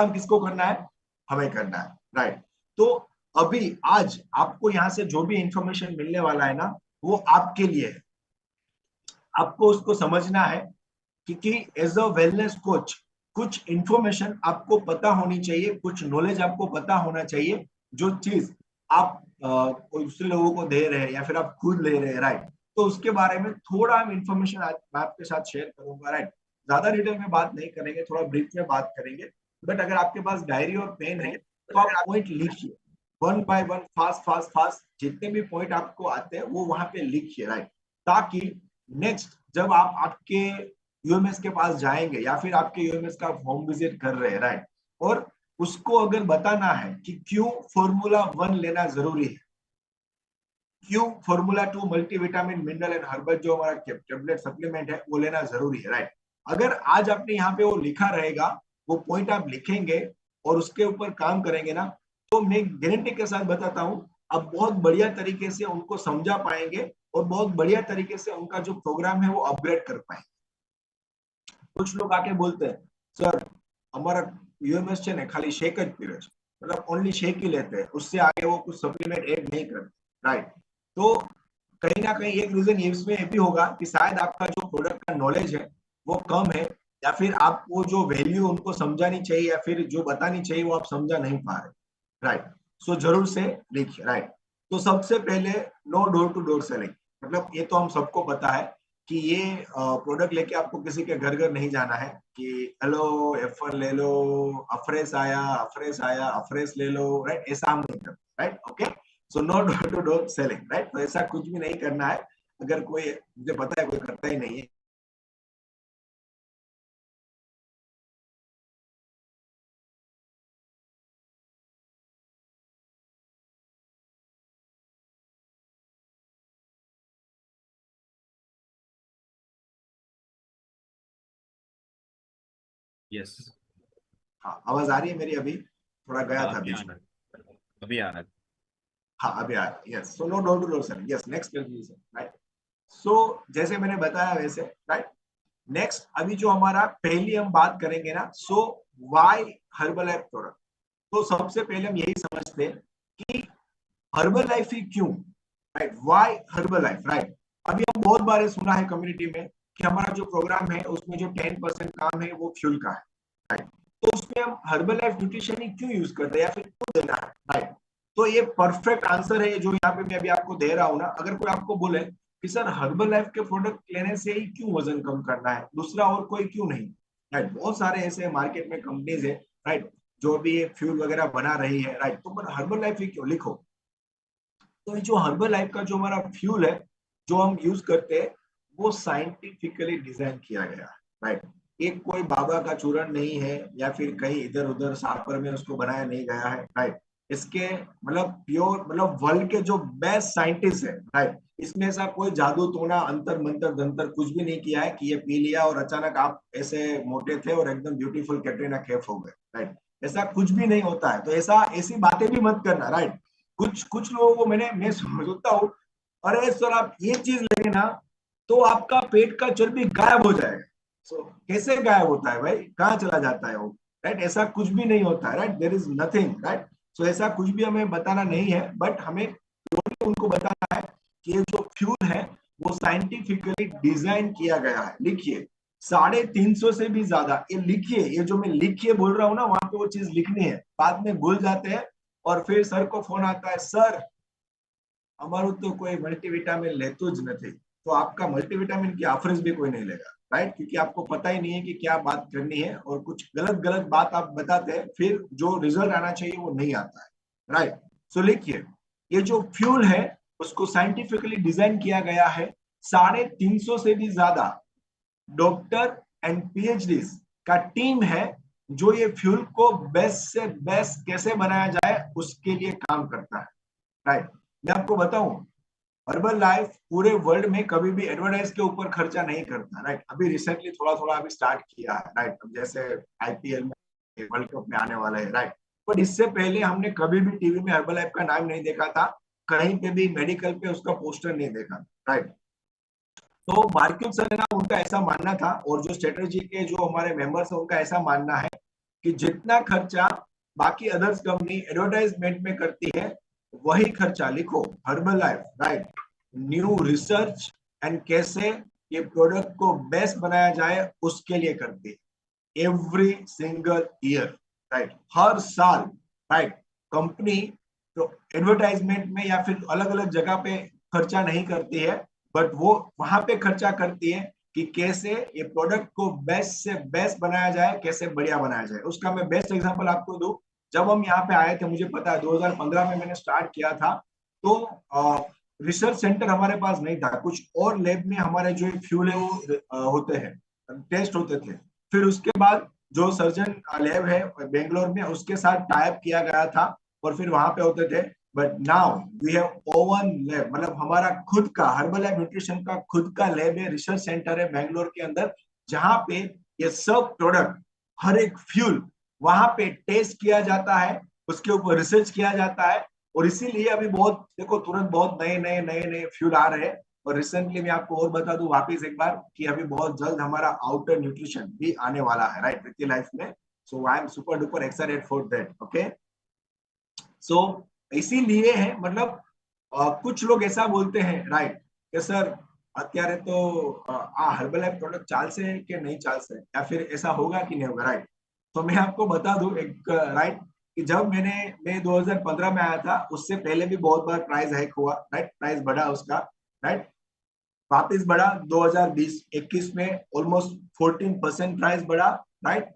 काम किसको करना है? हमें करना है, राइट। तो अभी आज आपको यहाँ से जो भी इंफॉर्मेशन मिलने वाला है ना, वो आपके लिए है। आपको उसको समझना है, क्योंकि एज अ वेलनेस कोच कुछ इंफॉर्मेशन आपको पता होनी चाहिए, कुछ नॉलेज आपको पता होना चाहिए, जो चीज आप दूसरे लोगों को दे रहे हैं या फिर आप खुद ले रहे हैं, राइट। तो उसके बारे में थोड़ा हम इंफॉर्मेशन मैं आपके साथ शेयर करूंगा, राइट। ज्यादा डिटेल में बात नहीं करेंगे, थोड़ा ब्रीफ में बात करेंगे। बट अगर आपके पास डायरी और पेन है तो आप पॉइंट लिखिए, one by one, fast fast fast, जितने भी पॉइंट आपको आते हैं वो वहां पे लिखिए, राइट। ताकि नेक्स्ट जब आप आपके यूएमएस के पास जाएंगे या फिर आपके यूएमएस का होम विजिट कर रहे हैं, राइट, और उसको अगर बताना है कि क्यों फॉर्मूला 1 लेना जरूरी है, क्यों formula 2 multivitamin mineral and herbal जो हमारा टेबलेट सप्लीमेंट है वो लेना जरूरी है, राइट। अगर आज आपने यहाँ पे वो लिखा रहेगा, वो पॉइंट आप लिखेंगे और उसके ऊपर काम करेंगे ना, तो मैं गारंटी के साथ बताता हूँ आप बहुत बढ़िया तरीके से उनको समझा पाएंगे और बहुत बढ़िया तरीके से उनका जो प्रोग्राम है वो अपग्रेड कर पाएंगे। कुछ लोग आके बोलते हैं, सर हमारा यूएमएस है खाली शेक જ પીવે છે, मतलब ओनली शेक ही लेते हैं, उससे आगे वो कुछ सप्लीमेंट ऐड नहीं करते, राइट। तो कहीं ना कहीं एक रीजन इसमें ये भी होगा कि शायद आपका जो प्रोडक्ट का नॉलेज है वो कम है, या फिर आपको जो वैल्यू उनको समझानी चाहिए या फिर जो बतानी चाहिए वो आप समझा नहीं पा रहे, राइट। सो जरूर से लिखिए, राइट। तो सबसे पहले no door to door selling, मतलब ये तो हम सबको पता है कि ये प्रोडक्ट लेके आपको किसी के घर घर नहीं जाना है कि हेलो एफर ले लो, अफ्रेस आया अफ्रेस ले लो, राइट। ऐसा हम नहीं करते, right, okay. So no door to door selling, right. तो ऐसा कुछ भी नहीं करना है। अगर कोई, मुझे पता है कोई करता ही नहीं है। यस। हाँ, आवाज आ रही है मेरी? अभी थोड़ा गया हाँ, था अभी आ बीच रहा में। है, अभी आ रहा है। हाँ, अभी आ रहा है, yes. So no door to door selling, yes, next conclusion, right. So जैसे मैंने बताया वैसे, राइट। नेक्स्ट अभी जो हमारा पहली हम बात करेंगे ना, सो वाई हर्बल लाइफ प्रोडक्ट। तो सबसे पहले हम यही समझते हैं कि हर्बल लाइफ ही क्यों, right, why Herbalife, right. अभी हम बहुत बार सुना है कम्युनिटी में कि हमारा जो प्रोग्राम है उसमें जो 10% काम है वो फ्यूल का है, राइट। तो उसमें हम हर्बल लाइफ न्यूट्रिशन ही क्यों यूज करते हैं या फिर क्यों देना है, राइट। तो ये परफेक्ट आंसर है जो यहाँ पे मैं अभी आपको दे रहा हूँ ना। अगर कोई आपको बोले कि सर हर्बल लाइफ के प्रोडक्ट लेने से ही क्यों वजन कम करना है, दूसरा और कोई क्यों नहीं, राइट। बहुत सारे ऐसे मार्केट में कंपनीज है, राइट, जो भी फ्यूल वगैरह बना रही है, राइट। तो पर हर्बल लाइफ ही क्यों, लिखो। तो ये जो हर्बल लाइफ का जो हमारा फ्यूल है जो हम यूज करते हैं, वो साइंटिफिकली डिजाइन किया गया है, राइट। एक कोई बाबा का चूरण नहीं है या फिर कहीं इधर उधर सापर में उसको बनाया नहीं गया है, राइट। इसके मतलब प्योर, मतलब वर्ल्ड के जो बेस्ट साइंटिस्ट है, राइट, इसमें ऐसा कोई जादू टोना अंतर मंतर दंतर कुछ भी नहीं किया है कि ये पी लिया और अचानक आप ऐसे मोटे थे और एकदम ब्यूटीफुल कैटरीना कैफ हो गए, राइट। ऐसा कुछ भी नहीं होता है। तो ऐसा ऐसी बातें भी मत करना, राइट। कुछ कुछ लोगों को मैं सोचता हूँ, अरे सर आप ये चीज लेंगे ना तो आपका पेट का चर्बी गायब हो जाएगा। सो कैसे गायब होता है भाई, कहाँ चला जाता है वो, राइट। ऐसा कुछ भी नहीं होता है, right, there is nothing, right. So ऐसा कुछ भी हमें बताना नहीं है, बट हमें उनको बताना है कि ये जो फ्यूल है वो साइंटिफिकली डिजाइन किया गया है। लिखिए, 350 से भी ज्यादा, ये लिखिए, ये जो मैं लिखिए बोल रहा हूँ ना वहां पे वो चीज लिखनी है, बाद में भूल जाते हैं और फिर सर को फोन आता है, सर અમારું तो कोई मल्टीविटामिन लेतो ज नहीं, तो आपका मल्टीविटामिन की ऑफर्स भी कोई नहीं लेगा, राइट। क्योंकि आपको पता ही नहीं है कि क्या बात करनी है और कुछ गलत गलत बात आप बताते हैं, फिर जो रिजल्ट आना चाहिए वो नहीं आता है, राइट। सो लिखिए, ये जो फ्यूल है उसको साइंटिफिकली डिजाइन किया गया है। 350 से भी ज्यादा डॉक्टर एंड पीएचडी का टीम है जो ये फ्यूल को बेस्ट से बेस्ट कैसे बनाया जाए उसके लिए काम करता है, राइट। मैं आपको बताऊं, हर्बल लाइफ पूरे वर्ल्ड में कभी भी एडवर्टाइज के ऊपर खर्चा नहीं करता, राइट। अभी रिसेंटली थोड़ा थोड़ा अभी स्टार्ट किया है, राइट। अब जैसे आईपीएल में, वर्ल्ड कप में आने वाला है, राइट। पर इससे पहले हमने कभी भी टीवी में हर्बल लाइफ का नाम नहीं देखा था, कहीं पे भी मेडिकल पे उसका पोस्टर नहीं देखा, राइट। तो मार्क्यूम सर है ना, उनका ऐसा मानना था और जो स्ट्रेटेजी के जो हमारे मेंबर्स है उनका ऐसा मानना है कि जितना खर्चा बाकी अदर्स कंपनी एडवर्टाइजमेंट में करती है वही खर्चा लिखो herbal life, right, new research and कैसे ये प्रोडक्ट को बेस्ट बनाया जाए उसके लिए करती है एवरी सिंगल ईयर, राइट, हर साल, राइट। कंपनी तो एडवर्टाइजमेंट में या फिर अलग अलग जगह पे खर्चा नहीं करती है, बट वो वहां पे खर्चा करती है कि कैसे ये प्रोडक्ट को बेस्ट से बेस्ट बनाया जाए, कैसे बढ़िया बनाया जाए। उसका मैं बेस्ट एग्जांपल आपको दूं, जब हम यहाँ पे आए थे, मुझे पता है 2015 में मैंने स्टार्ट किया था, तो रिसर्च सेंटर हमारे पास नहीं था, कुछ और लैब में हमारे जो फ्यूल है वो होते हैं, टेस्ट होते थे। फिर उसके बाद जो सर्जन लैब है बेंगलोर में उसके साथ टाइप किया गया था और फिर वहां पे होते थे। But now we have own lab, मतलब हमारा खुद का हर्बल लाइफ न्यूट्रिशन का खुद का लैब है, रिसर्च सेंटर है बेंगलोर के अंदर, जहां पे ये सब प्रोडक्ट, हर एक फ्यूल वहां पे टेस्ट किया जाता है, उसके ऊपर रिसर्च किया जाता है। और इसीलिए अभी बहुत देखो तुरंत बहुत नए नए फ्यूल आ रहे हैं। और रिसेंटली मैं आपको और बता दूं वापिस एक बार कि अभी बहुत जल्द हमारा आउटर न्यूट्रिशन भी आने वाला है, राइट, प्रीति लाइफ में। So I am super duper excited for that, okay. So इसीलिए है, मतलब कुछ लोग ऐसा बोलते हैं, राइट, कि सर અત્યારે तो हर्बल लाइफ प्रोडक्ट चालશે कि नहीं चालશે, या फिर ऐसा होगा कि नहीं होगा, राइट। तो मैं आपको बता दूं एक, राइट, कि जब मैं 2015 में आया था उससे पहले भी बहुत बार प्राइस हाइक हुआ, राइट, प्राइस बढ़ा उसका, राइट, वापस बढ़ा 2020-21 में ऑलमोस्ट 14% प्राइस बढ़ा, राइट,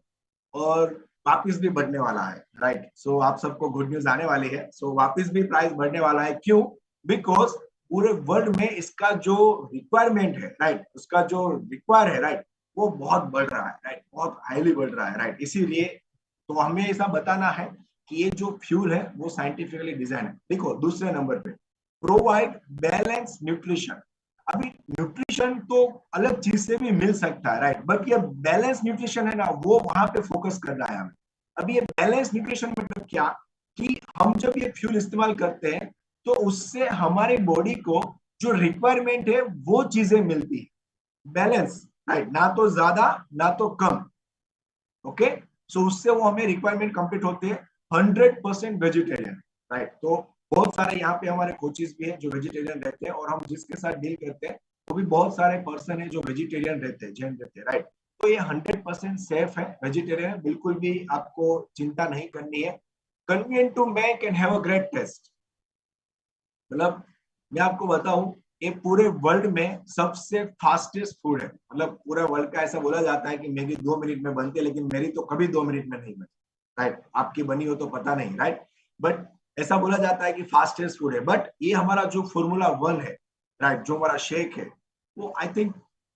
और वापिस भी बढ़ने वाला है, राइट। सो आप सबको गुड न्यूज आने वाली है, सो वापिस भी प्राइस बढ़ने वाला है। क्यों? बिकॉज पूरे वर्ल्ड में इसका जो रिक्वायरमेंट है, राइट, उसका जो रिक्वायर है, राइट, वो बहुत बढ़ रहा है, राइट, बहुत हाईली बढ़ रहा है, राइट। इसीलिए तो हमें ऐसा बताना है कि ये जो फ्यूल है वो साइंटिफिकली डिजाइन है। देखो दूसरे नंबर पे, प्रोवाइड बैलेंस न्यूट्रिशन। अभी न्यूट्रिशन तो अलग चीज से भी मिल सकता है, राइट, बट ये बैलेंस न्यूट्रिशन है ना, वो वहां पे फोकस करना है हमें। अभी ये बैलेंस न्यूट्रिशन मतलब क्या, कि हम जब ये फ्यूल इस्तेमाल करते हैं तो उससे हमारी बॉडी को जो रिक्वायरमेंट है वो चीजें मिलती है, बैलेंस, राइट, ना तो ज्यादा ना तो कम, ओके। सो उससे वो हमें रिक्वायरमेंट कंप्लीट होती है। 100% वेजिटेरियन, राइट। तो बहुत सारे यहाँ पे हमारे कोचेस भी हैं जो वेजिटेरियन रहते हैं, और हम जिसके साथ डील करते हैं वो भी बहुत सारे पर्सन है जो वेजिटेरियन रहते हैं, जैन रहते हैं, राइट। तो ये 100% सेफ है, वेजिटेरियन है, बिल्कुल भी आपको चिंता नहीं करनी है। Convenient to make and have a great taste, मतलब मैं आपको बताऊं, ये पूरे वर्ल्ड में सबसे फास्टेस्ट फूड है। मतलब पूरा वर्ल्ड का ऐसा बोला जाता है कि मैगी 2 मिनट में बनती है, लेकिन मेरी तो कभी 2 मिनट में नहीं बनती, राइट। आपकी बनी हो तो पता नहीं, राइट, बट ऐसा बोला जाता है कि फास्टेस्ट फूड है। बट ये हमारा जो फॉर्मूला 1 है, राइट, जो हमारा शेक है, वो आई थिंक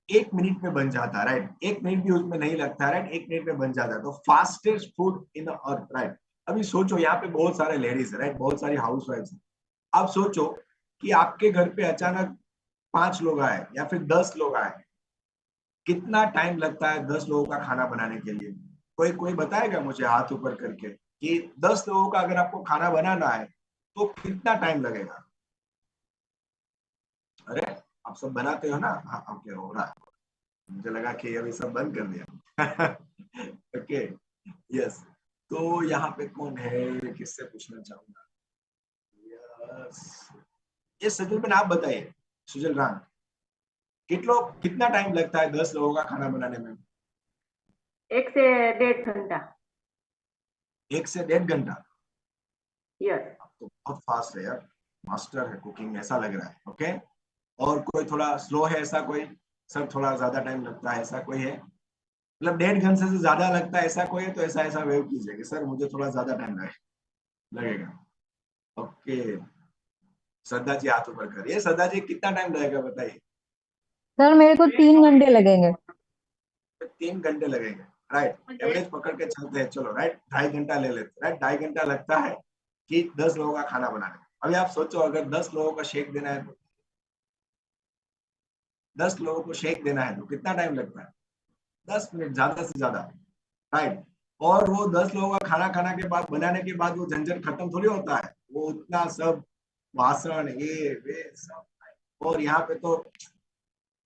1 मिनट में बन जाता है, राइट, 1 मिनट भी उसमें नहीं लगता है, राइट, 1 मिनट में बन जाता है। तो fastest food in earth, right. अभी सोचो यहाँ पे बहुत सारे लेडीज है, राइट, बहुत सारी हाउस वाइफ है। आप सोचो कि आपके घर पे अचानक 5 लोग आए या फिर 10 लोग आए, कितना टाइम लगता है 10 लोगों का खाना बनाने के लिए? कोई कोई बताएगा मुझे हाथ ऊपर करके कि 10 लोगों का अगर आपको खाना बनाना है तो कितना टाइम लगेगा? अरे आप सब बनाते हो ना? हाँ, ओके, हो रहा है। मुझे लगा कि अभी सब बंद कर दिया। Okay, yes. तो यहाँ पे कौन है, किससे पूछना चाहूंगा? यस, ये सेटलमेंट आप बताइए, सुजल राम, कितना टाइम लगता है 10 लोगों का खाना बनाने में? 1 से 1.5 घंटा। 1 से 1.5 घंटा? यस। आप तो बहुत फास्ट है यार, मास्टर है कुकिंग में, ऐसा लग रहा है, ओके। और कोई थोड़ा स्लो है ऐसा कोई? सर थोड़ा ज्यादा टाइम लगता है ऐसा कोई है? मतलब 1.5 घंटे से ज्यादा लगता है ऐसा कोई है तो ऐसा ऐसा वेव कीजिए कि सर मुझे थोड़ा ज्यादा टाइम लगेगा, ओके। श्रद्धा जी हाथ ऊपर करिए, श्रद्धा जी कितना टाइम लगेगा बताइए? सर मेरे को 3 घंटे लगेंगे। 3 घंटे लगेंगे, राइट, एवरेज पकड़ के चलते हैं, चलो, राइट, 2.5 घंटा ले लेते, राइट, 2.5 घंटा लगता है कि 10 लोगों का खाना बनाने में। अभी आप सोचो अगर 10 लोगों का शेक देना है तो 10 लोगों को शेक देना है तो कितना टाइम लगता है? 10 मिनट ज्यादा से ज्यादा, राइट। और वो 10 लोगों का खाना खाने के बाद, बनाने के बाद वो झंझट खत्म थोड़ी होता है, वो उतना सब वासन ये वे सब, और यहाँ पे तो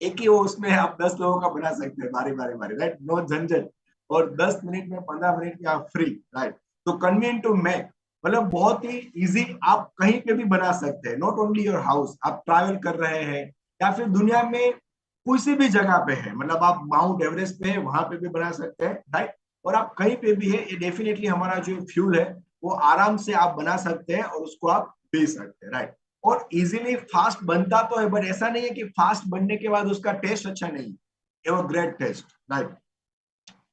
एक ही वो उसमें आप 10 लोगों का बना सकते हैं बारी बारी बारी, राइट, नो झंझट। और 10 मिनट में 15 मिनट में आप फ्री, राइट। तो कन्वीनियंट टू मेक, मतलब बहुत ही इजी, आप कहीं पे भी बना सकते हैं, नॉट ओनली योर हाउस। आप ट्रैवल कर रहे हैं या फिर दुनिया में किसी भी जगह पे है, मतलब आप माउंट एवरेस्ट पे है वहां पे भी बना सकते हैं, राइट। और आप कहीं पे भी है, ये डेफिनेटली हमारा जो फ्यूल है वो आराम से आप बना सकते हैं और उसको आप पी सकते हैं, राइट। और इजीली फास्ट बनता तो है, बट ऐसा नहीं है कि फास्ट बनने के बाद उसका टेस्ट अच्छा नहीं है, ये वो ग्रेट टेस्ट, राइट।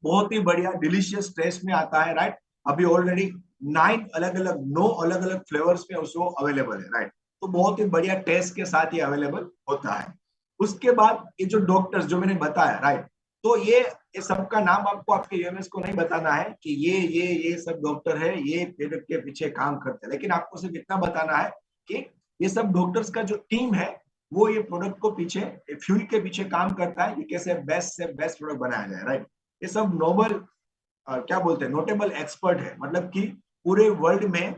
बहुत ही बढ़िया डिलीशियस टेस्ट में आता है, राइट। अभी ऑलरेडी 9 अलग अलग फ्लेवर्स में उसको अवेलेबल है, राइट। तो बहुत ही बढ़िया टेस्ट के साथ ये अवेलेबल होता है। उसके बाद ये जो डॉक्टर्स जो मैंने बताया, राइट, तो ये सबका नाम आपको आपके यूएमएस को नहीं बताना है कि ये सब डॉक्टर है, ये प्रोडक्ट के पीछे काम करते हैं, लेकिन आपको सिर्फ इतना बताना है कि ये सब डॉक्टर्स का जो टीम है वो ये प्रोडक्ट को पीछे, फ्यूल के पीछे काम करता है कि कैसे बेस्ट से बेस्ट प्रोडक्ट बनाया जाए, राइट। ये सब नोबल क्या बोलते हैं, नोटेबल एक्सपर्ट है, मतलब कि पूरे वर्ल्ड में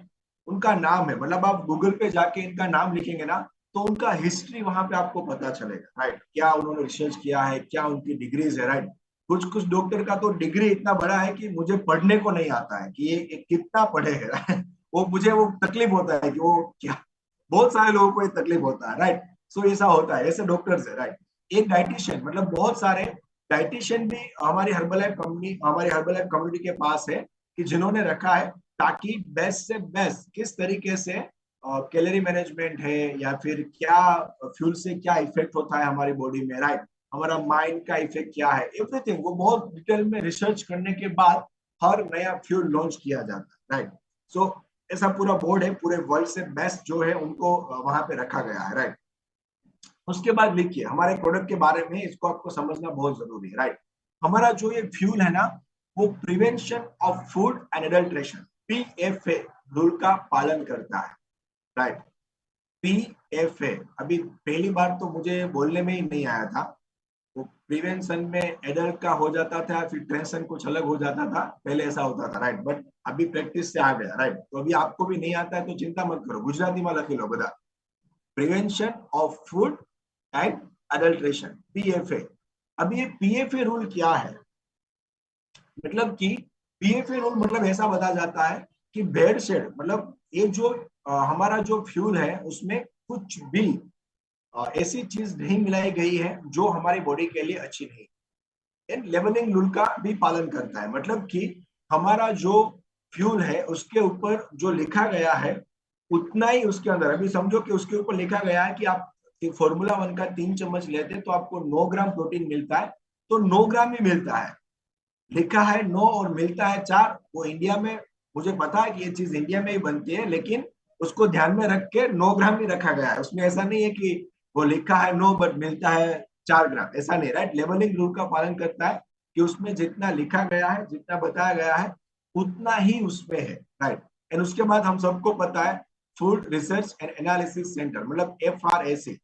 उनका नाम है। मतलब आप गूगल पे जाके इनका नाम लिखेंगे ना तो उनका हिस्ट्री वहां पे आपको पता चलेगा, राइट। क्या उन्होंने रिसर्च किया है, क्या उनकी डिग्रीज है, राइट। कुछ कुछ डॉक्टर का तो डिग्री इतना बड़ा है कि मुझे पढ़ने को नहीं आता है कि ये कितना पढ़े है वो मुझे वो तकलीफ होता है कि वो क्या, बहुत सारे लोगों को ये तकलीफ होता है, राइट। सो ऐसा होता है, ऐसे डॉक्टर्स है, राइट। एक डाइटिशियन, मतलब बहुत सारे डाइटिशियन भी हमारी हर्बल लाइफ कम्युनिटी के पास है कि जिन्होंने रखा है ताकि बेस्ट से बेस्ट किस तरीके से कैलोरी मैनेजमेंट है या फिर क्या फ्यूल से क्या इफेक्ट होता है हमारी बॉडी में, राइट। हमारा माइंड का इफेक्ट क्या है, एवरीथिंग वो बहुत डिटेल में रिसर्च करने के बाद हर नया फ्यूल लॉन्च किया जाता है, राइट। सो ऐसा पूरा बोर्ड है, पूरे वर्ल्ड से बेस्ट जो है उनको वहां पे रखा गया है, राइट। उसके बाद लिखिए हमारे प्रोडक्ट के बारे में, इसको आपको समझना बहुत जरूरी है, राइट। हमारा जो ये फ्यूल है ना वो prevention of food and adulteration, PFA rule का पालन करता है, राइट। पीएफए, अभी पहली बार तो मुझे बोलने में ही नहीं आया था। वो प्रिवेंशन में एडल्ट का हो जाता था, फिर ट्रेंशन कुछ अलग हो जाता था, पहले ऐसा होता था, राइट। बट अभी प्रैक्टिस से आ गया, राइट। तो अभी आपको भी नहीं आता है तो चिंता मत करो, गुजराती में लखी लो बता, prevention of food and adulteration, PFA. अब ये पीएफए रूल क्या है, मतलब कि पीएफए रूल मतलब ऐसा बताया जाता है कि बेड शेड, मतलब ये जो हमारा जो फ्यूल है उसमें कुछ भी ऐसी चीज नहीं मिलाई गई है जो हमारी बॉडी के लिए अच्छी नहीं। इन लेवलिंग रूल का भी पालन करता है, मतलब कि हमारा जो फ्यूल है उसके ऊपर जो लिखा गया है उतना ही उसके अंदर, अभी समझो कि उसके ऊपर लिखा गया है कि आप फॉर्मूला 1 का 3 चम्मच लेते हैं तो आपको 9 ग्राम प्रोटीन मिलता है, तो 9 ग्राम ही मिलता है। लिखा है 9 और मिलता है 4, वो इंडिया में, मुझे पता है कि ये चीज इंडिया में ही बनती है, लेकिन उसको ध्यान में रख के 9 ग्राम ही रखा गया है, उसमें ऐसा नहीं है कि वो लिखा है 9 बट मिलता है 4 ग्राम, ऐसा नहीं, राइट। लेवलिंग रूल का पालन करता है कि उसमें जितना लिखा गया है, जितना बताया गया है उतना ही उसमें है, राइट। एंड उसके बाद हम सबको पता है food research and analysis centre, मतलब FRAC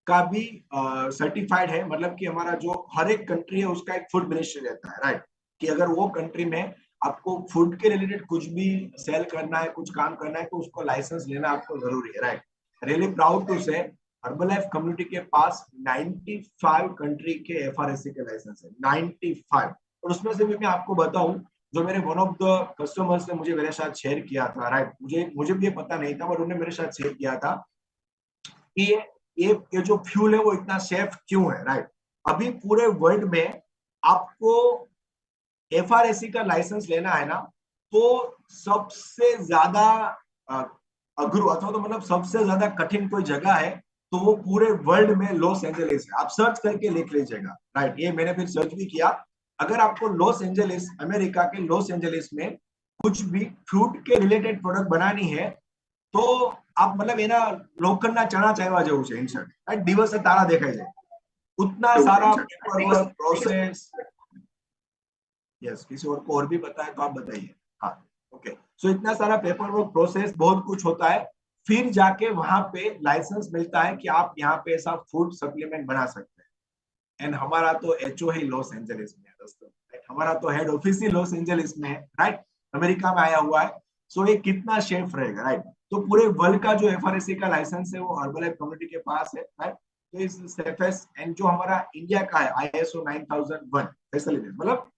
का भी सर्टिफाइड है, मतलब कि हमारा जो हर एक कंट्री है उसका एक फूड मिनिस्ट्री रहता है, राइट। कि अगर वो कंट्री में आपको फूड के रिलेटेड कुछ भी सेल करना है, कुछ काम करना है, तो उसको लाइसेंस लेना आपको जरूरी है, राइट। रियली प्राउड टू से हर्बल लाइफ कम्युनिटी के पास 95 कंट्री के FRAC के लाइसेंस है, 95। और उसमें से भी मैं आपको बताऊं, जो मेरे वन ऑफ द कस्टमर्स ने मुझे मेरे साथ शेयर किया था, राइट, मुझे भी ये पता नहीं था बट उन्होंने मेरे साथ शेयर किया था कि ये जो फ्यूल है वो इतना सेफ क्यों है, राइट। अभी पूरे वर्ल्ड में आपको FRAC का लाइसेंस लेना है ना, तो सबसे ज्यादा अग्रू अथवा तो मतलब सबसे ज्यादा कठिन कोई जगह है तो वो पूरे वर्ल्ड में लॉस एंजलिस है। आप सर्च करके लिख लीजिएगा, राइट। ये मैंने फिर सर्च भी किया, अगर आपको लॉस एंजलिस, अमेरिका के लॉस एंजलिस में कुछ भी फ्रूट के रिलेटेड प्रोडक्ट बनानी है तो आप मतलब એના લોખંડના ચણા ચાહવા જેવું છે ઇન્સર્ટ, રાઈટ। દિવસે તારા દેખાય છે, उतना सारा पेपर वर्क प्रोसेस। यस, किसी और को और भी पता है तो आप बताइए। हाँ, ओके। सो इतना सारा पेपर वर्क प्रोसेस, बहुत कुछ होता है, फिर जाके वहां पे लाइसेंस मिलता है कि आप यहाँ पे ऐसा फूड सप्लीमेंट बना सकते हैं। एंड हमारा तो HO ही लॉस एंजलिस में है दोस्तों, राइट। हमारा तो हेड ऑफिस ही लॉस एंजलिस में है, राइट, अमेरिका में आया हुआ है। सो ये कितना सेफ रहेगा, राइट। तो पूरे वर्ल्ड का जो FRAC का लाइसेंस है वो हर्बल लाइफ कम्युनिटी के पास है, राइट। तो इस सेफेस्ट, एंड जो हमारा इंडिया का है ISO 9001 फैसिलिटीज, मतलब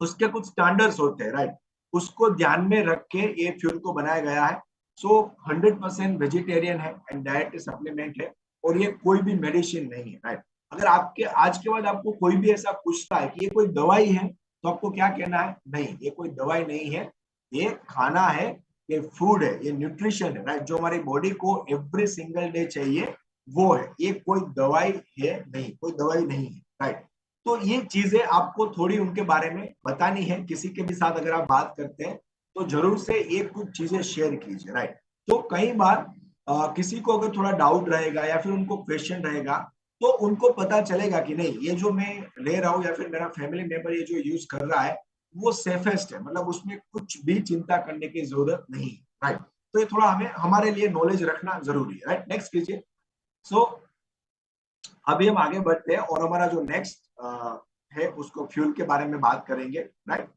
उसके कुछ स्टैंडर्ड्स होते हैं, राइट, उसको ध्यान में रख के ये फ्यूल को बनाया गया है। सो 100% वेजिटेरियन है एंड डाइटरी सप्लीमेंट है, और ये कोई भी मेडिसिन नहीं है, राइट। अगर आपके आज के बाद आपको कोई भी ऐसा पूछता है कि ये कोई दवाई है, तो आपको क्या कहना है? नहीं, ये कोई दवाई नहीं है, ये खाना है, ये फूड है, ये न्यूट्रिशन है, राइट, जो हमारी बॉडी को एवरी सिंगल डे चाहिए, वो है। ये कोई दवाई है नहीं, कोई दवाई नहीं है, राइट। तो ये चीजें आपको थोड़ी उनके बारे में बतानी है। किसी के भी साथ अगर आप बात करते हैं तो जरूर से ये कुछ चीजें शेयर कीजिए, राइट। तो कई बार किसी को अगर थोड़ा डाउट रहेगा या फिर उनको क्वेश्चन रहेगा, तो उनको पता चलेगा कि नहीं, ये जो मैं ले रहा हूँ या फिर मेरा फैमिली मेंबर ये जो यूज कर रहा है वो सेफेस्ट है, मतलब उसमें कुछ भी चिंता करने की जरूरत नहीं है, राइट। तो ये थोड़ा हमें हमारे लिए नॉलेज रखना जरूरी है, राइट। नेक्स्ट कीजिए। सो अभी हम आगे बढ़ते हैं और हमारा जो नेक्स्ट है उसको फ्यूल के बारे में बात करेंगे, राइट।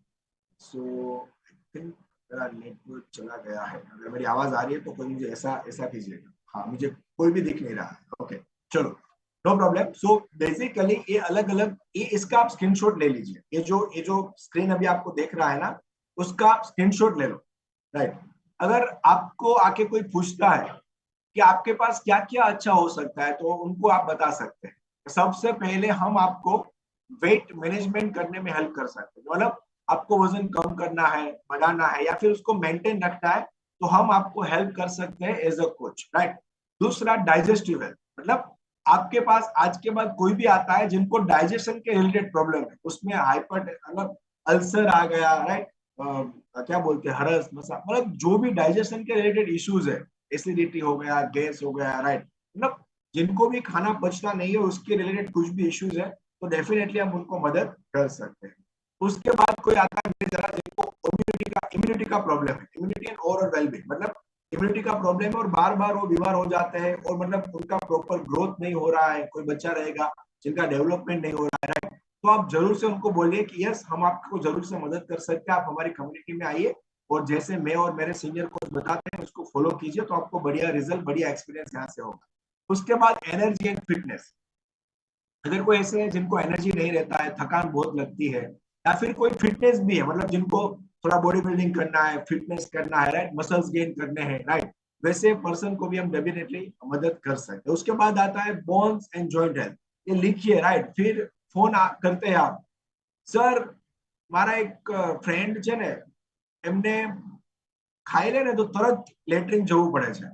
सो आई थिंक मेरा नेटवर्क चला गया है। अगर मेरी आवाज आ रही है तो कोई मुझे ऐसा ऐसा कीजिएगा। हाँ, मुझे कोई भी दिख नहीं रहा है। ओके, चलो, नो प्रॉब्लम। सो बेसिकली ये अलग अलग, ये इसका आप स्क्रीनशॉट ले लीजिए। ये जो स्क्रीन अभी आपको देख रहा है ना, उसका स्क्रीनशॉट ले लो, राइट। अगर आपको आके कोई पूछता है कि आपके पास क्या क्या अच्छा हो सकता है, तो उनको आप बता सकते हैं। सबसे पहले हम आपको वेट मैनेजमेंट करने में हेल्प कर सकते हैं, मतलब आपको वजन कम करना है, बढ़ाना है या फिर उसको मेंटेन रखना है, तो हम आपको हेल्प कर सकते हैं एज अ कोच, राइट। दूसरा, डाइजेस्टिव हेल्थ, मतलब आपके पास आज के बाद कोई भी आता है जिनको डाइजेशन के रिलेटेड प्रॉब्लम है, उसमें हाइपर मतलब अल्सर आ गया, राइट, क्या बोलते हैं, हरस मसा, मतलब जो भी डाइजेशन के रिलेटेड इश्यूज है, एसिडिटी हो गया, गैस हो गया, राइट, मतलब जिनको भी खाना पचता नहीं है उसके रिलेटेड कुछ भी इश्यूज है, तो डेफिनेटली हम उनको मदद कर सकते हैं। उसके बाद कोई आता है मेरी तरह जिनको इम्यूनिटी का प्रॉब्लम है, इम्यूनिटी एंड ओवरऑल वेलबींग, मतलब इम्यूनिटी का प्रॉब्लम है और बार बार वो बीमार हो जाते हैं और मतलब उनका प्रॉपर ग्रोथ नहीं हो रहा है, कोई बच्चा रहेगा जिनका डेवलपमेंट नहीं हो रहा है, तो आप जरूर से उनको बोलिए कि यस, हम आपको जरूर से मदद कर सकते हैं, आप हमारी कम्युनिटी में आइए और जैसे मैं और मेरे सीनियर कोच बताते हैं उसको फॉलो कीजिए, तो आपको बढ़िया रिजल्ट, बढ़िया एक्सपीरियंस यहाँ से होगा। उसके बाद एनर्जी एंड फिटनेस। अगर कोई ऐसे है जिनको एनर्जी नहीं रहता है, थकान बहुत लगती है, या फिर कोई फिटनेस भी है, मतलब जिनको थोड़ा बॉडी बिल्डिंग करना है, फिटनेस करना है, राइट, मसल्स गेन करने हैं, राइट, वैसे पर्सन को भी हम डेफिनेटली मदद कर सकते हैं। उसके बाद आता है बोन्स एंड जॉइंट हेल्थ। ये लिखिए, राइट, फिर फोन करते हैं आप, सर મારા એક ફ્રેન્ડ છે ને, એમને ખાઈ લે ને તો તરત લેટરિન જવું પડે છે,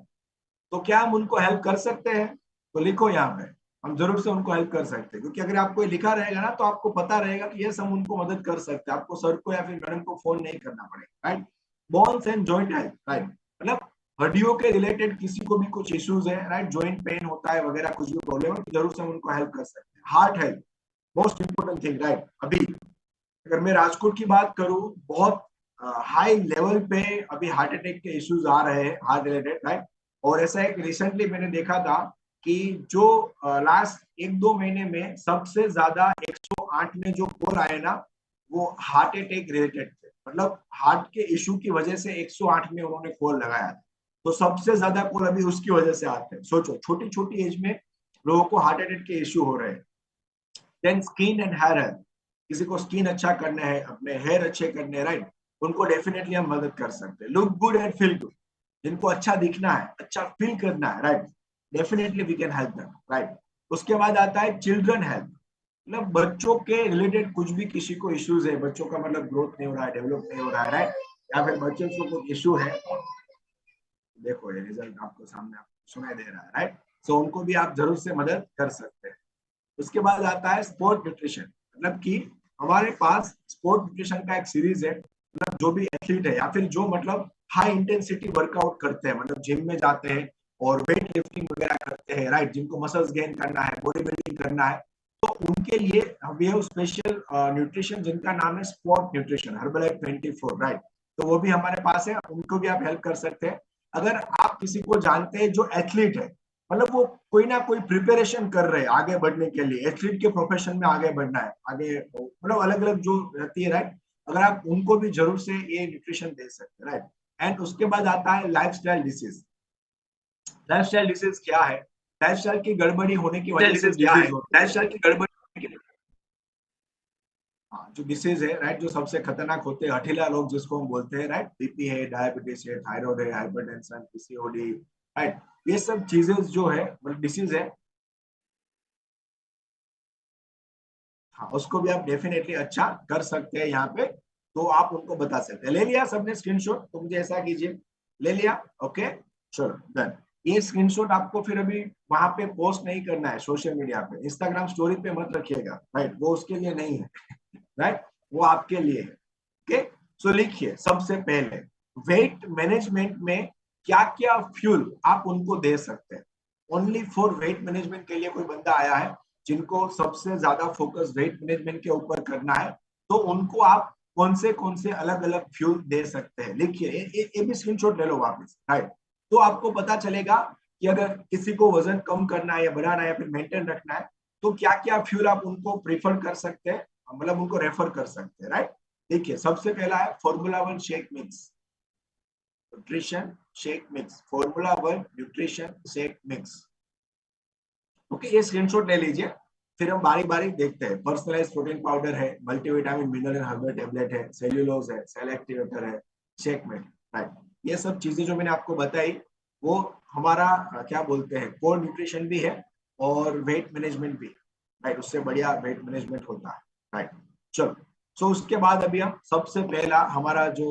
तो क्या हम उनको हेल्प कर सकते हैं? तो लिखो यहाँ पे, हम जरूर से उनको हेल्प कर सकते हैं, क्योंकि अगर आपको लिखा रहेगा ना तो आपको पता रहेगा कि यस, हम उनको मदद कर सकते हैं, आपको सर को या फिर मैडम को फोन नहीं करना पड़ेगा, right. Bones and joint health, right, मतलब हड्डियों के रिलेटेड किसी को भी कुछ इश्यूज है, राइट, जॉइंट पेन होता है वगैरह, कुछ भी प्रॉब्लम है, तो जरूर से हम उनको हेल्प कर सकते हैं। Heart health, most important thing, right. अभी अगर मैं राजकोट की बात करूं, बहुत हाई लेवल पे अभी हार्ट अटैक के इश्यूज आ रहे हैं, हार्ट रिलेटेड, राइट। और ऐसा एक रिसेंटली मैंने देखा था कि जो लास्ट 1-2 महीने में सबसे ज्यादा 108 में जो कॉल आए ना, वो हार्ट अटैक रिलेटेड थे, मतलब हार्ट के इश्यू की वजह से 108 में उन्होंने कॉल लगाया था। तो सबसे ज्यादा कॉल अभी उसकी वजह से आते हैं। सोचो, छोटी छोटी एज में लोगों को हार्ट अटैक के इश्यू हो रहे हैं। Then skin and hair health, किसी को स्किन अच्छा करना है, अपने हेयर अच्छे करने हैं, राइट, उनको डेफिनेटली हम मदद कर सकते हैं। Look good and feel good, जिनको अच्छा दिखना है, अच्छा फील करना है, right, definitely we can help them, right. उसके बाद आता है चिल्ड्रन हेल्थ, मतलब बच्चों के रिलेटेड कुछ भी किसी को इश्यूज है, बच्चों का मतलब ग्रोथ नहीं हो रहा है, डेवलप नहीं हो रहा है, राइट, या फिर बच्चों को कुछ इश्यू है, देखो ये रिजल्ट आपको सामने आपको सुनाई दे रहा है, राइट। सो उनको भी आप जरूर से मदद कर सकते हैं। उसके बाद आता है स्पोर्ट न्यूट्रिशन, मतलब कि हमारे पास स्पोर्ट न्यूट्रिशन का एक सीरीज है, मतलब जो भी एथलीट है या फिर जो मतलब हाई इंटेंसिटी वर्कआउट करते हैं, मतलब जिम में जाते हैं और वेट लिफ्टिंग वगैरह करते हैं, राइट, जिनको मसल्स गेन करना है, बॉडी बिल्डिंग करना है, तो उनके लिए वी हैव स्पेशल न्यूट्रिशन जिनका नाम है स्पोर्ट न्यूट्रिशन हर्बलाइफ 24, राइट। तो वो भी हमारे पास है, उनको भी आप हेल्प कर सकते हैं। अगर आप किसी को जानते हैं जो एथलीट है, मतलब वो कोई ना कोई प्रिपरेशन कर रहे हैं आगे बढ़ने के लिए, एथलीट के प्रोफेशन में आगे बढ़ना है, आगे मतलब अलग अलग जो रहती है, राइट, अगर आप उनको भी जरूर से ये न्यूट्रिशन दे सकते हैं, राइट। एंड उसके बाद आता है लाइफस्टाइल डिसीज। लाइफस्टाइल डिसीज क्या है? लाइफस्टाइल की गड़बड़ी होने की वजह से डिसीज क्या डिसीज है? होता है। लाइफस्टाइल की गड़बड़ी हाँ, जो डिसीज है राइट, जो सबसे खतरनाक होते हैं, हठीला रोग जिसको हम बोलते हैं राइट, बीपी है, डायबिटीज है, थायराइड है, हाइपरटेंशन, पीसीओडी, राइट, ये सब चीजें जो है मतलब डिसीज है, हाँ उसको भी आप डेफिनेटली अच्छा कर सकते हैं यहाँ पे, तो आप उनको बता सकते हैं। ले लिया सबने स्क्रीनशॉट, तो मुझे ऐसा कीजिए, ले लिया, ओके चलो डन। ये स्क्रीनशॉट आपको फिर अभी वहां पे पोस्ट नहीं करना है सोशल मीडिया पे, इंस्टाग्राम स्टोरी पे मत रखिएगा राइट, वो उसके लिए नहीं है राइट, वो आपके लिए है। ओके, सो लिखिए सबसे पहले वेट मैनेजमेंट में क्या क्या फ्यूल आप उनको दे सकते हैं। ओनली फॉर वेट मैनेजमेंट के लिए कोई बंदा आया है जिनको सबसे ज्यादा फोकस वेट मैनेजमेंट के ऊपर करना है, तो उनको आप कौन से अलग अलग फ्यूल दे सकते हैं, लिखिए, ये भी स्क्रीनशॉट ले लो वापस राइट। तो आपको पता चलेगा कि अगर किसी को वजन कम करना है या बढ़ाना है या फिर मेंटेन रखना है, तो क्या क्या फ्यूल आप उनको प्रीफर कर सकते हैं, मतलब उनको रेफर कर सकते हैं राइट। देखिए सबसे पहला है formula one shake mix, nutrition shake mix, formula one nutrition shake mix. Okay, ये स्क्रीनशॉट ले लीजिए, फिर हम बारी बारी देखते हैं। पर्सनलाइज प्रोटीन पाउडर है, multivitamin mineral and herbal tablet है, सेल्यूलोज है, सेल एक्टिवेटर है, शेकमेट, राइट। ये सब चीजें जो मैंने आपको बताई वो हमारा क्या बोलते हैं कोर न्यूट्रिशन भी है और वेट मैनेजमेंट भी, राइट, उससे बढ़िया वेट मैनेजमेंट होता है राइट। चलो, सो उसके बाद अभी हम सबसे पहला हमारा जो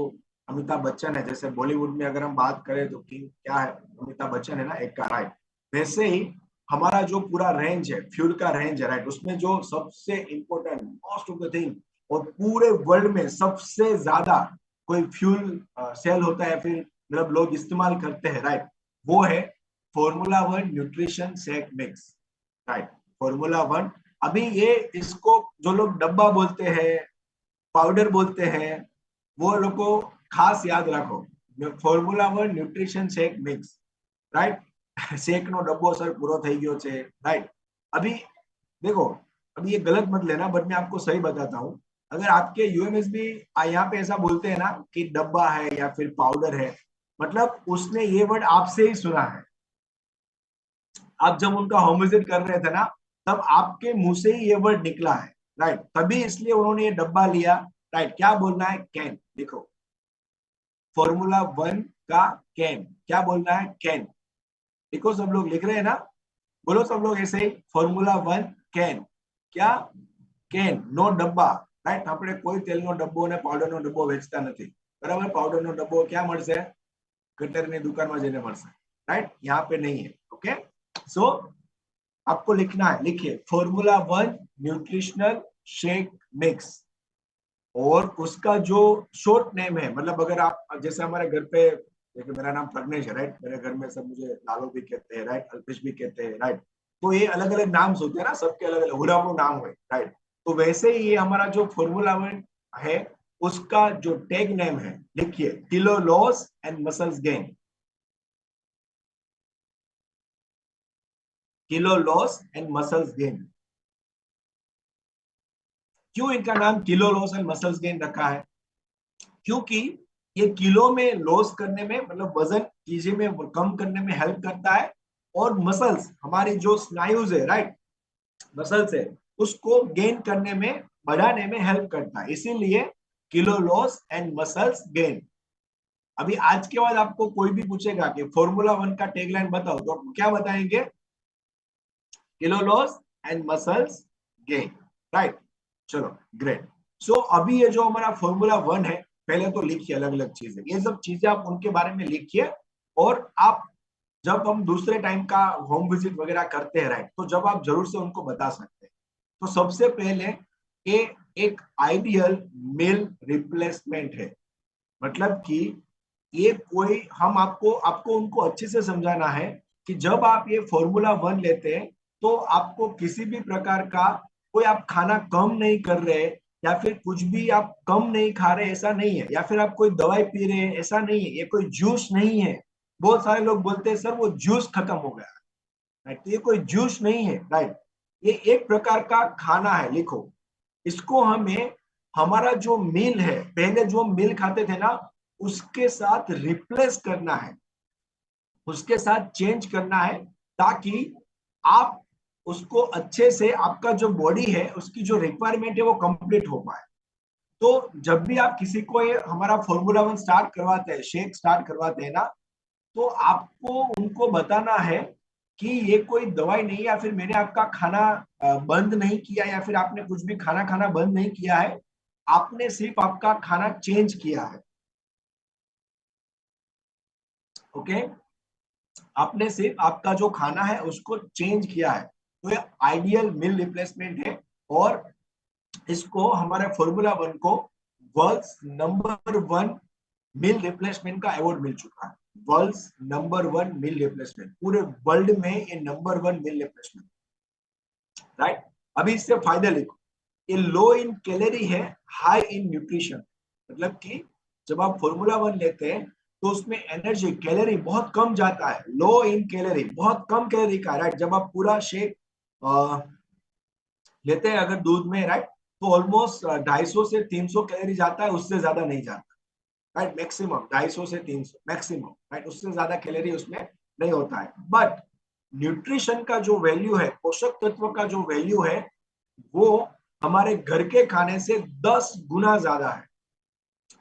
अमिताभ बच्चन है, जैसे बॉलीवुड में अगर हम बात करें तो किंग क्या है, अमिताभ बच्चन है ना एक का, राइट। वैसे ही हमारा जो पूरा रेंज है, फ्यूल का रेंज है राइट, उसमें जो सबसे important most of the thing और पूरे वर्ल्ड में सबसे ज्यादा कोई फ्यूल सेल होता है, फिर मतलब लोग इस्तेमाल करते हैं राइट, वो है formula one nutrition shake mix, right. Formula one, अभी ये इसको जो लोग डब्बा बोलते हैं, पाउडर बोलते हैं, वो लोग को खास याद रखो, formula one nutrition shake mix, right. Shake नो डब्बो सर पूरो થઈ ગયો છે राइट। अभी देखो, अभी ये गलत मत लेना, बट मैं आपको सही बताता हूँ। अगर आपके यूएमएसबी यहाँ पे ऐसा बोलते हैं ना कि डब्बा है या फिर पाउडर है, मतलब उसने ये वर्ड आपसे ही सुना है। आप जब उनका होम विजिट कर रहे थे ना, तब आपके मुंह से ही ये वर्ड निकला है राइट, तभी इसलिए उन्होंने ये डब्बा लिया राइट। क्या बोलना है, कैन, देखो फॉर्मूला वन का कैन, क्या बोलना है, कैन। देखो सब लोग लिख रहे हैं ना, बोलो सब लोग ऐसे ही, फॉर्मूला वन कैन, क्या, કેન, નો ડબ્બા, રાઈટ। આપણે કોઈ તેલનો ડબ્બો અને પાવડરનો ડબ્બો વેચતા નથી, બરાબર। પાવડરનો ડબ્બો ક્યાં મળશે, ગટરની દુકાનમાં જઈને મળશે, राइट, यहाँ पे नहीं है। ओके, सो आपको लिखना है, लिखिए formula one nutritional shake mix, और उसका जो शॉर्ट नेम है, मतलब अगर आप जैसे हमारे घर पे, देखिए मेरा नाम प्रज्ञेश है राइट, मेरे घर में सब मुझे लालो भी कहते हैं राइट, अल्पेश भी कहते हैं राइट, तो ये अलग अलग नाम होते हैं ना सबके, अलग अलग हुरामो नाम है राइट। तो वैसे ही ये हमारा जो फॉर्मूला वन है, उसका जो टैग नेम है, लिखिए kilo loss and muscles gain, kilo loss and muscles gain. क्यों इनका नाम kilo loss and muscles gain रखा है, क्योंकि ये किलो में लॉस करने में, मतलब वजन केजी में कम करने में हेल्प करता है, और मसल्स हमारी जो स्नायुज है राइट, मसल्स है, उसको गेन करने में, बढ़ाने में हेल्प करता है, इसीलिए kilo loss and muscles gain. अभी आज के बाद आपको कोई भी पूछेगा कि फॉर्मूला वन का टैगलाइन बताओ, तो आपको क्या बताएंगे, kilo loss and muscles gain, right. चलो ग्रेट। सो अभी ये जो हमारा फॉर्मूला वन है, पहले तो लिखिए अलग अलग चीजें, ये सब चीजें आप उनके बारे में लिखिए, और आप जब हम दूसरे टाइम का होम विजिट वगैरह करते हैं राइट, तो जब आप जरूर से उनको बता सकते हैं। तो सबसे पहले ये एक आइडियल मील रिप्लेसमेंट है, मतलब कि ये कोई, हम आपको आपको उनको अच्छे से समझाना है कि जब आप ये फॉर्मूला वन लेते हैं, तो आपको किसी भी प्रकार का कोई आप खाना कम नहीं कर रहे, या फिर कुछ भी आप कम नहीं खा रहे, ऐसा नहीं है, या फिर आप कोई दवाई पी रहे हैं, ऐसा नहीं है, ये कोई जूस नहीं है। बहुत सारे लोग बोलते हैं सर वो जूस खत्म हो गया, राइट, तो ये कोई जूस नहीं है राइट, ये एक प्रकार का खाना है। लिखो, इसको हमें हमारा जो मील है, पहले जो मील खाते थे ना, उसके साथ रिप्लेस करना है, उसके साथ चेंज करना है, ताकि आप उसको अच्छे से, आपका जो बॉडी है उसकी जो रिक्वायरमेंट है वो कंप्लीट हो पाए। तो जब भी आप किसी को ये हमारा फॉर्मूला 1 स्टार्ट करवाते हैं, शेक स्टार्ट करवाते हैं ना, तो आपको उनको बताना है कि ये कोई दवाई नहीं है, या फिर मैंने आपका खाना बंद नहीं किया, या फिर आपने कुछ भी खाना खाना बंद नहीं किया है, आपने सिर्फ आपका खाना चेंज किया है। ओके, आपने सिर्फ आपका जो खाना है उसको चेंज किया है। तो ये आइडियल मील रिप्लेसमेंट है, और इसको हमारे फॉर्मूला 1 को वर्ल्ड्स नंबर 1 मील रिप्लेसमेंट का अवार्ड मिल चुका है। वर्ल्ड्स नंबर 1 मील रिप्लेसमेंट, पूरे वर्ल्ड में ये नंबर 1 मील रिप्लेसमेंट, राइट। अभी इससे फायदे लिखो, ये लो इन कैलोरी है, हाई इन न्यूट्रिशन। मतलब कि जब आप फॉर्मूला 1 लेते हैं तो उसमें एनर्जी कैलोरी बहुत कम जाता है, लो इन कैलोरी, बहुत कम कैलोरी का, राइट। जब आप पूरा शेक लेते हैं अगर दूध में, राइट, तो ऑलमोस्ट 250 से 300 कैलोरी जाता है, उससे ज्यादा नहीं जाता, राइट। मैक्सिमम 250 से 300 मैक्सिमम, राइट, उससे ज्यादा कैलोरी उसमें नहीं होता है। बट न्यूट्रिशन का जो वैल्यू है, पोषक तत्व का जो वैल्यू है, वो हमारे घर के खाने से 10 गुना ज्यादा है।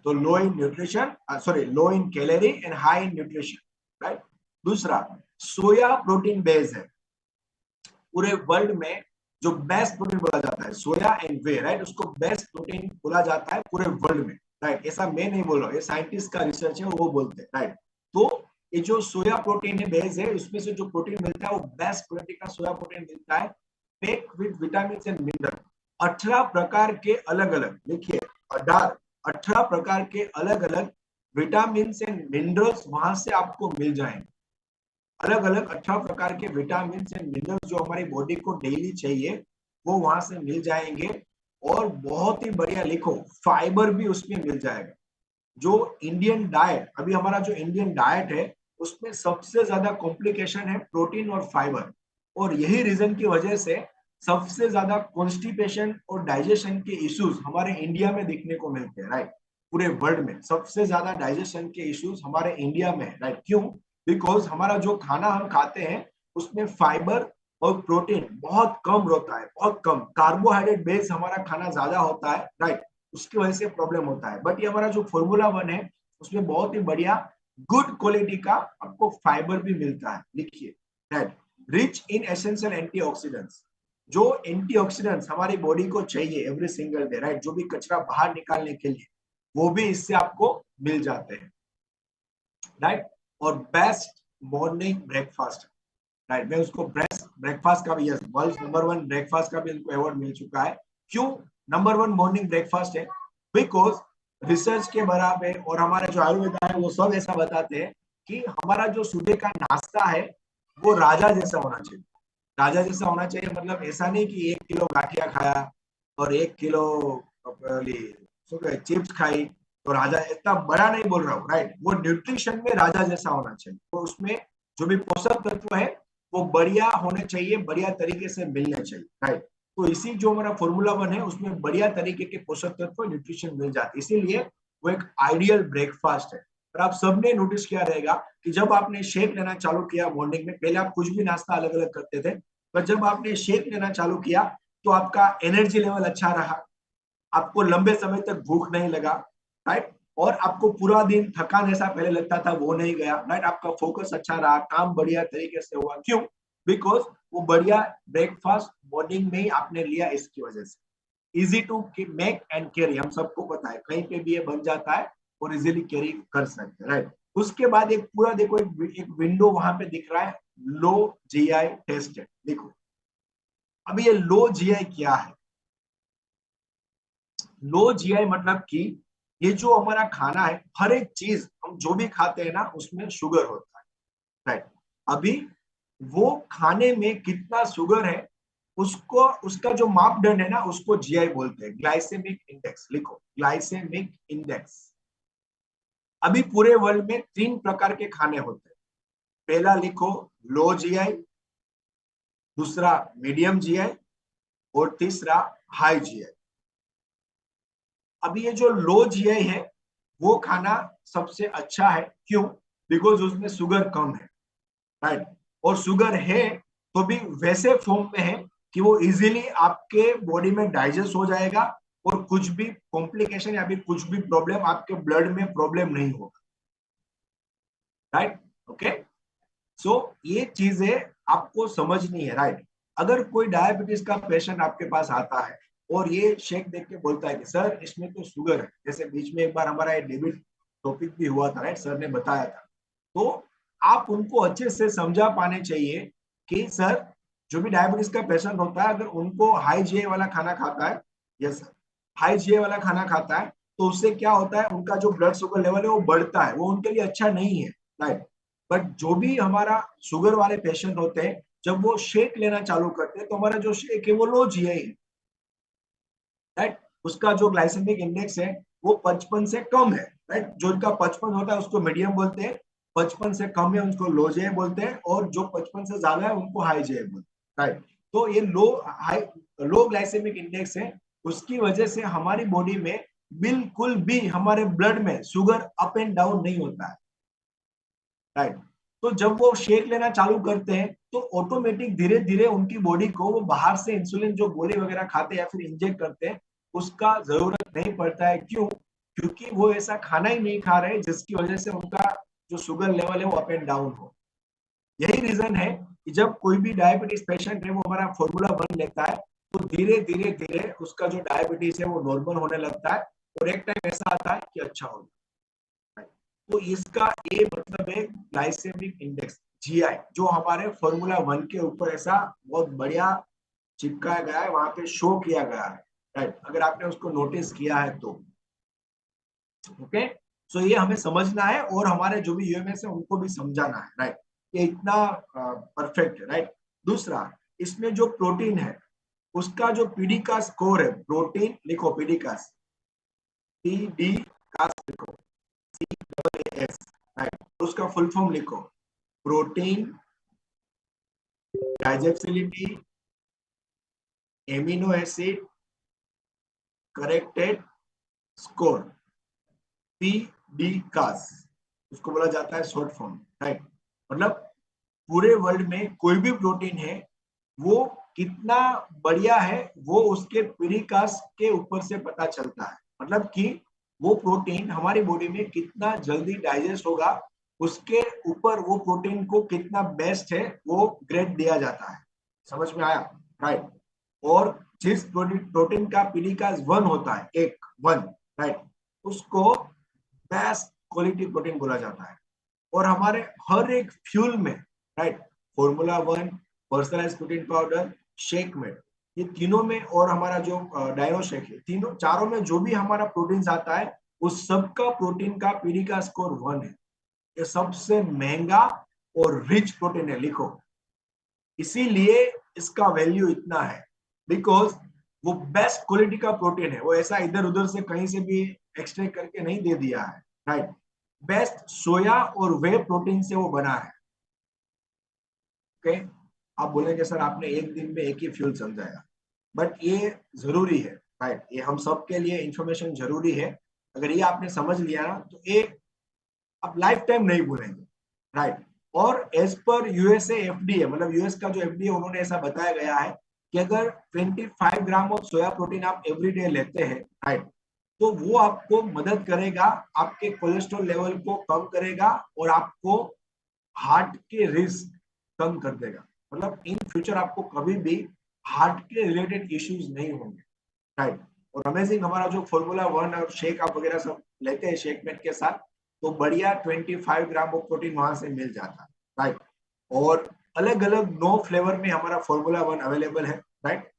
तो low in nutrition, sorry, low in calorie and high in nutrition, right. दूसरा, सोया प्रोटीन बेस है, पूरे वर्ल्ड में जो बेस्ट प्रोटीन बोला जाता है, सोया एंड वे, राइट, उसको बेस्ट प्रोटीन बोला जाता है पूरे वर्ल्ड में, राइट। ऐसा मैं नहीं बोल रहा हूँ, ये साइंटिस्ट का रिसर्च है, वो बोलते हैं, राइट। तो ये जो सोया प्रोटीन है, बेस है, उसमें से जो प्रोटीन मिलता है वो बेस्ट क्वालिटी का सोया प्रोटीन मिलता है, pack with vitamin and mineral. 18 प्रकार के अलग अलग, लिखिए 18 प्रकार के अलग अलग विटामिन एंड मिनरल्स वहां से आपको मिल जाएंगे। अलग अलग 18 प्रकार के विटामिन एंड मिनरल्स जो हमारी बॉडी को डेली चाहिए, वो वहां से मिल जाएंगे। और बहुत ही बढ़िया, लिखो, फाइबर भी उसमें मिल जाएगा। जो इंडियन डाइट, अभी हमारा जो इंडियन डाइट है, उसमें सबसे ज्यादा कॉम्प्लिकेशन है प्रोटीन और फाइबर, और यही रीजन की वजह से सबसे ज्यादा कॉन्स्टिपेशन और डाइजेशन के इश्यूज हमारे इंडिया में देखने को मिलते हैं, राइट। पूरे वर्ल्ड में सबसे ज्यादा डाइजेशन के इश्यूज हमारे इंडिया में है, राइट। क्यों? बिकॉज हमारा जो खाना हम खाते हैं उसमें फाइबर और प्रोटीन बहुत कम होता है, बहुत कम, कार्बोहाइड्रेट बेस हमारा खाना ज्यादा होता है, राइट। उसकी वजह से प्रॉब्लम होता है। बट ये हमारा जो फॉर्मूला 1 है, उसमें बहुत ही बढ़िया गुड क्वालिटी का आपको फाइबर भी मिलता है, लिखिए, right. Rich in essential antioxidants, जो एंटीऑक्सीडेंट्स हमारी बॉडी को चाहिए एवरी सिंगल डे, राइट, जो भी कचरा बाहर निकालने के लिए, वो भी इससे आपको मिल जाते हैं, राइट। और बेस्ट मॉर्निंग ब्रेकफास्ट, राइट, मैं उसको बेस्ट ब्रेकफास्ट का भी, यस, वर्ल्ड नंबर 1 ब्रेकफास्ट का भी उनको अवार्ड मिल चुका है। क्यों नंबर 1 मॉर्निंग ब्रेकफास्ट है? बिकॉज रिसर्च के बराबर और हमारे जो आयुर्वेदा है वो सब ऐसा बताते हैं कि हमारा जो सुबह का नाश्ता है वो राजा जैसा होना चाहिए। राजा जैसा होना चाहिए मतलब ऐसा नहीं कि 1 किलो गाठिया खाया और 1 किलो चिप्स खाई तो राजा, इतना बड़ा नहीं बोल रहा हूँ, राइट। वो न्यूट्रिशन में राजा जैसा होना चाहिए, तो उसमें जो भी पोषक तत्व है वो बढ़िया होने चाहिए, बढ़िया तरीके से मिलने चाहिए, राइट। तो इसी जो हमारा फॉर्मूला 1 है उसमें बढ़िया तरीके के पोषक तत्व न्यूट्रिशन मिल जाते, इसीलिए वो एक आइडियल ब्रेकफास्ट है। और आप सबने नोटिस किया रहेगा कि जब आपने शेक लेना चालू किया मॉर्निंग में, पहले आप कुछ भी नाश्ता अलग अलग करते थे, पर जब आपने शेक लेना चालू किया तो आपका एनर्जी लेवल अच्छा रहा, आपको लंबे समय तक भूख नहीं लगा, राइट। और आपको पूरा दिन थकान ऐसा पहले लगता था वो नहीं गया, राइट। आपका फोकस अच्छा रहा, काम बढ़िया तरीके से हुआ। क्यों? बिकॉज वो बढ़िया ब्रेकफास्ट मॉर्निंग में ही आपने लिया, इसकी वजह से। Easy to make and carry, हम सबको पता है, कहीं पे भी ये बन जाता है और इजीली कैरी कर सकते हैं, राइट। उसके बाद एक पूरा देखो, एक विंडो वहां पे दिख रहा है, लो जीआई टेस्ट है, देखो। अभी ये लो जीआई क्या है? लो जीआई मतलब कि ये जो हमारा खाना है, हर एक चीज हम जो भी खाते हैं ना उसमें शुगर होता है, राइट। अभी वो खाने में कितना शुगर है उसको, उसका जो मापदंड है ना, उसको जीआई बोलते हैं, ग्लाइसेमिक इंडेक्स। लिखो, ग्लाइसेमिक इंडेक्स। अभी पूरे वर्ल्ड में 3 प्रकार के खाने होते हैं। पहला लिखो लो जीआई, दूसरा मीडियम जीआई, और तीसरा हाई जीआई। अभी ये जो लो जीआई है वो खाना सबसे अच्छा है। क्यों? बिकॉज उसमें शुगर कम है, राइट। और शुगर है तो भी वैसे फॉर्म में है कि वो इजीली आपके बॉडी में डाइजेस्ट हो जाएगा और कुछ भी कॉम्प्लिकेशन या फिर कुछ भी प्रॉब्लम आपके ब्लड में प्रॉब्लम नहीं होगा, राइट। ओके, सो ये चीजें आपको समझनी है, राइट। अगर कोई डायबिटीज का पेशेंट आपके पास आता है और ये शेक देख के बोलता है कि सर इसमें तो शुगर है, जैसे बीच में एक बार हमारा ये डेबिट टॉपिक भी हुआ था, राइट, सर ने बताया था, तो आप उनको अच्छे से समझा पाने चाहिए कि सर जो भी डायबिटीज का पेशेंट होता है, अगर उनको हाई जीए वाला खाना खाता है, यस हाई जीए वाला खाना खाता है, तो उससे क्या होता है, उनका जो ब्लड शुगर लेवल है वो बढ़ता है, वो उनके लिए अच्छा नहीं है, राइट। बट जो भी हमारा शुगर वाले पेशेंट होते हैं, जब वो शेक लेना चालू करते हैं तो हमारा जो शेक है वो लो जीए है, राइट। उसका जो ग्लाइसेमिक इंडेक्स है वो 55 से कम है, राइट। जो इनका 55 होता है उसको मीडियम बोलते हैं, 55 से कम है उनको लो जे बोलते हैं, और जो 55 से ज्यादा है उनको हाई जे बोलते हैं, राइट। तो ये लो ग्लाइसेमिक इंडेक्स है, उसकी वजह से हमारी बॉडी में बिल्कुल भी हमारे ब्लड में शुगर अप एंड डाउन नहीं होता है, राइट। तो जब वो शेक लेना चालू करते हैं तो ऑटोमेटिक धीरे धीरे उनकी बॉडी को वो बाहर से इंसुलिन जो गोली वगैरह खाते हैं या फिर इंजेक्ट करते हैं उसका जरूरत नहीं पड़ता है। क्यों? क्योंकि वो ऐसा खाना ही नहीं खा रहे जिसकी वजह से उनका जो शुगर लेवल है वो अप एंड डाउन हो। यही रीजन है कि जब कोई भी डायबिटीज पेशेंट है वो हमारा फॉर्मूला 1 लेता है तो धीरे धीरे धीरे उसका जो डायबिटीज है वो नॉर्मल होने लगता है, और एक टाइम ऐसा आता है कि अच्छा हो जाता है। तो इसका ये मतलब है ग्लाइसेमिक इंडेक्स, जीआई, जो हमारे फॉर्मूला 1 के ऊपर ऐसा बहुत बढ़िया चिपकाया गया है, वहां पे शो किया गया है, राइट। अगर आपने उसको नोटिस किया है तो ओके। सो ये हमें समझना है और हमारे जो भी यूएमएस है उनको भी समझाना है, राइट। ये इतना परफेक्ट है, राइट। दूसरा, इसमें जो प्रोटीन है उसका जो पीडी का स्कोर है, प्रोटीन लिखो, पीडी का पीडी का लिखो, CAS, राइट। उसका फुल फॉर्म लिखो, protein digestibility amino acid corrected score, PDCAAS, उसको बोला जाता है शॉर्ट फॉर्म, राइट। मतलब पूरे वर्ल्ड में कोई भी प्रोटीन है वो कितना बढ़िया है वो उसके पीडीकास के ऊपर से पता चलता है। मतलब कि वो प्रोटीन हमारी बॉडी में कितना जल्दी डाइजेस्ट होगा उसके ऊपर वो प्रोटीन को कितना बेस्ट है वो ग्रेड दिया जाता है। समझ में आया, राइट। और जिस प्रोटीन का पीडीकास 1 होता है, एक 1, राइट, उसको बेस्ट क्वालिटी प्रोटीन बोला जाता है। और हमारे हर एक फ्यूल में, right, formula 1, personalised protein powder, shake में, ये तीनों में, और हमारा जो डायनो शेक है, तीनों चारों में जो भी हमारा प्रोटीन आता है उस सबका प्रोटीन का पीडी का स्कोर 1 है। ये सबसे महंगा और रिच प्रोटीन है, लिखो। इसीलिए इसका वैल्यू इतना है, बिकॉज वो बेस्ट क्वालिटी का प्रोटीन है, वो ऐसा इधर उधर से कहीं से भी एक्सट्रैक्ट करके नहीं दे दिया है, राइट। बेस्ट सोया और वे प्रोटीन से वो बना है, ओके। आप बोलेंगे सर आपने एक दिन में एक ही फ्यूल समझाया, बट ये जरूरी है, राइट। ये हम सब के लिए इंफॉर्मेशन जरूरी है। अगर ये आपने समझ लिया ना तो ये आप लाइफ टाइम नहीं भूलेंगे, राइट। और एज पर यूएसए एफडीए, मतलब यूएस का जो एफडीए, उन्होंने ऐसा बताया गया है कि अगर 25 ग्राम ऑफ सोया प्रोटीन आप एवरीडे लेते हैं, राइट, तो वो आपको मदद करेगा, आपके कोलेस्ट्रॉल लेवल को कम करेगा और आपको हार्ट के रिस्क कम कर देगा। मतलब इन फ्यूचर आपको कभी भी हार्ट के रिलेटेड इश्यूज नहीं होंगे, राइट। और अमेजिंग, हमारा जो फॉर्मूला 1 और शेक आप वगैरह सब लेते हैं शेक मेट के साथ, तो बढ़िया 25 ग्राम ऑफ प्रोटीन वहां से मिल जाता है, राइट। और अलग अलग 9 फ्लेवर में हमारा फॉर्मूला 1 अवेलेबल है, राइट।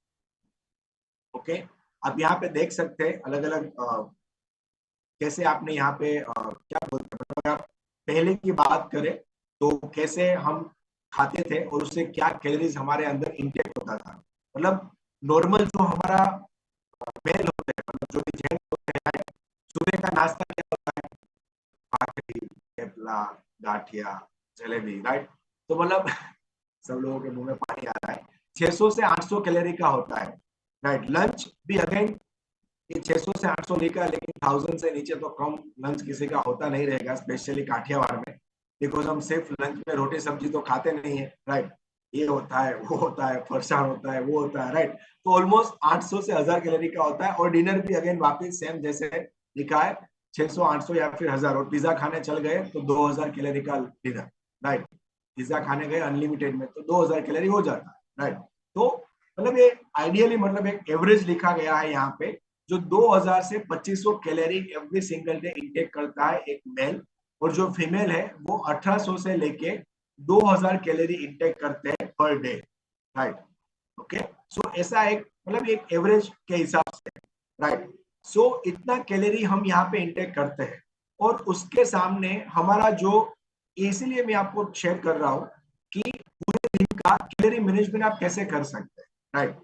ओके, आप यहाँ पे देख सकते हैं अलग अलग कैसे आपने यहाँ पे क्या बोलते हैं, मतलब आप पहले की बात करें तो कैसे हम खाते थे और उससे क्या कैलोरीज हमारे अंदर इंटेक होता था। मतलब नॉर्मल जो हमारा मेल होते हैं, मतलब जो भी जेंट होते हैं, सुबह का नाश्ता क्या होता है, भाकरी, थेपला, गाठिया, जलेबी, राइट। तो मतलब सब लोगों के मुंह में पानी आ रहा है। 600 से 800 कैलोरी का होता है, राइट। लंच भी अगेन ये 600 से 800 लिखा, लेकिन 1000 से नीचे तो कम लंच किसी का होता नहीं रहेगा, स्पेशली काठियावाड़ में, बिकॉज हम सिर्फ लंच में रोटी सब्जी तो खाते नहीं है, राइट। ये होता है, वो होता है, फरसान होता है, वो होता है, राइट। तो ऑलमोस्ट 800 से 1000 कैलोरी का होता है। और डिनर भी अगेन वापस सेम जैसे लिखा है, 600, 800 या फिर 1000। और पिज्जा खाने चल गए तो 2000 कैलोरी का डिनर, राइट। पिज्जा खाने गए अनलिमिटेड में तो 2000 कैलोरी हो जाता है, राइट। तो मतलब ये आइडियली मतलब एक एवरेज लिखा गया है यहाँ पे, जो 2000 से 2500 calorie every single day intake करता है एक मेल। और जो फीमेल है वो 1800 से लेके 2000 कैलोरी इंटेक करते हैं पर डे, राइट। ओके, सो ऐसा एक मतलब एक एवरेज के हिसाब से, राइट। सो इतना कैलोरी हम यहाँ पे इंटेक करते हैं। और उसके सामने हमारा जो, इसीलिए मैं आपको शेयर कर रहा हूँ कि पूरे दिन का कैलोरी मैनेजमेंट आप कैसे कर सकते हैं, राइट।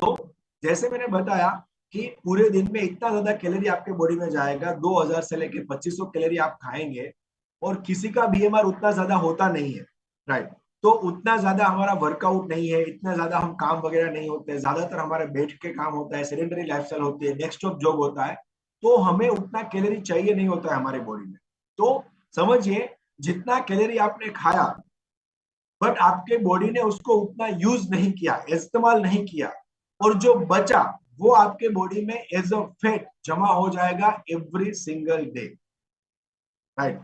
तो जैसे मैंने बताया कि पूरे दिन में इतना ज्यादा कैलोरी आपके बॉडी में जाएगा, 2000 से लेके 2500 कैलोरी आप खाएंगे। और किसी का बीएमआर उतना ज्यादा होता नहीं है, राइट। तो उतना ज्यादा हमारा वर्कआउट नहीं है, इतना ज्यादा हम काम वगैरह नहीं होते, ज्यादातर हमारे बैठ के काम होता है, सेडेंटरी लाइफस्टाइल होती है, डेस्कटॉप जॉब होता है। तो हमें उतना कैलोरी चाहिए नहीं होता है हमारे बॉडी में। तो समझिए, जितना कैलोरी आपने खाया, बट आपके बॉडी ने उसको उतना यूज नहीं किया, इस्तेमाल नहीं किया। और जो बचा वो आपके बॉडी में एज अ फैट जमा हो जाएगा every single day, right.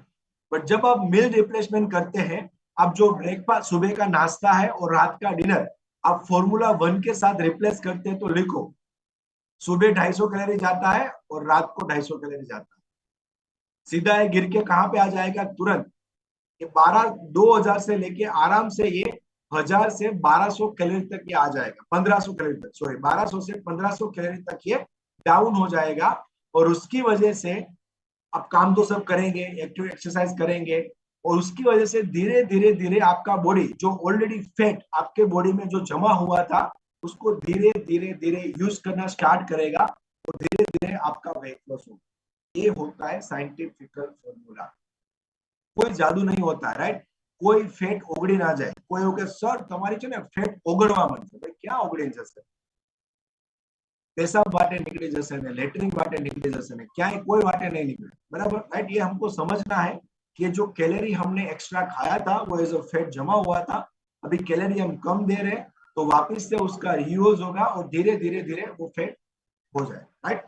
But जब आप मील रिप्लेसमेंट करते हैं, आप जो ब्रेकफास्ट सुबह का नाश्ता है और रात का डिनर आप फॉर्मूला 1 के साथ रिप्लेस करते हैं, तो लिखो सुबह 250 कैलोरी जाता है और रात को 250 कैलोरी जाता है। सीधा है गिर के कहां पे आ जाएगा तुरंत, ये 2000 से लेके आराम से ये 1000 से 1200 कैलोरी तक ये आ जाएगा, 1500 कैलोरी तक, सॉरी 1200 से 1500 कैलोरी तक ये डाउन हो जाएगा। और उसकी वजह से आप काम तो सब करेंगे, एक्टिव एक्सरसाइज करेंगे, और उसकी वजह से धीरे धीरे धीरे आपका बॉडी जो ऑलरेडी फैट आपके बॉडी में जो जमा हुआ था, उसको धीरे धीरे धीरे यूज करना स्टार्ट करेगा। और धीरे धीरे आपका वेट लॉस होगा। ये होता है साइंटिफिकल फॉर्मूला, कोई जादू नहीं होता है, राइट। कोई फेट ओगड़ी ना जाए, कोई हो सर तुम्हारी છે ને ફેટ ઓગળવા માંડશે, ભાઈ ક્યાં ઓગળી જશે? पेशाब वाटे निकली जैसे ने, लेटरिन वाटे निकली जैसे ने, क्या कोई वाटे नहीं निकले, बराबर, राइट। ये हमको समझना है कि जो कैलोरी हमने एक्स्ट्रा खाया था वो एज अ फैट जमा हुआ था। अभी कैलोरी हम कम दे रहे हैं तो वापस से उसका रीयूज होगा और धीरे धीरे धीरे वो फैट हो जाए, राइट।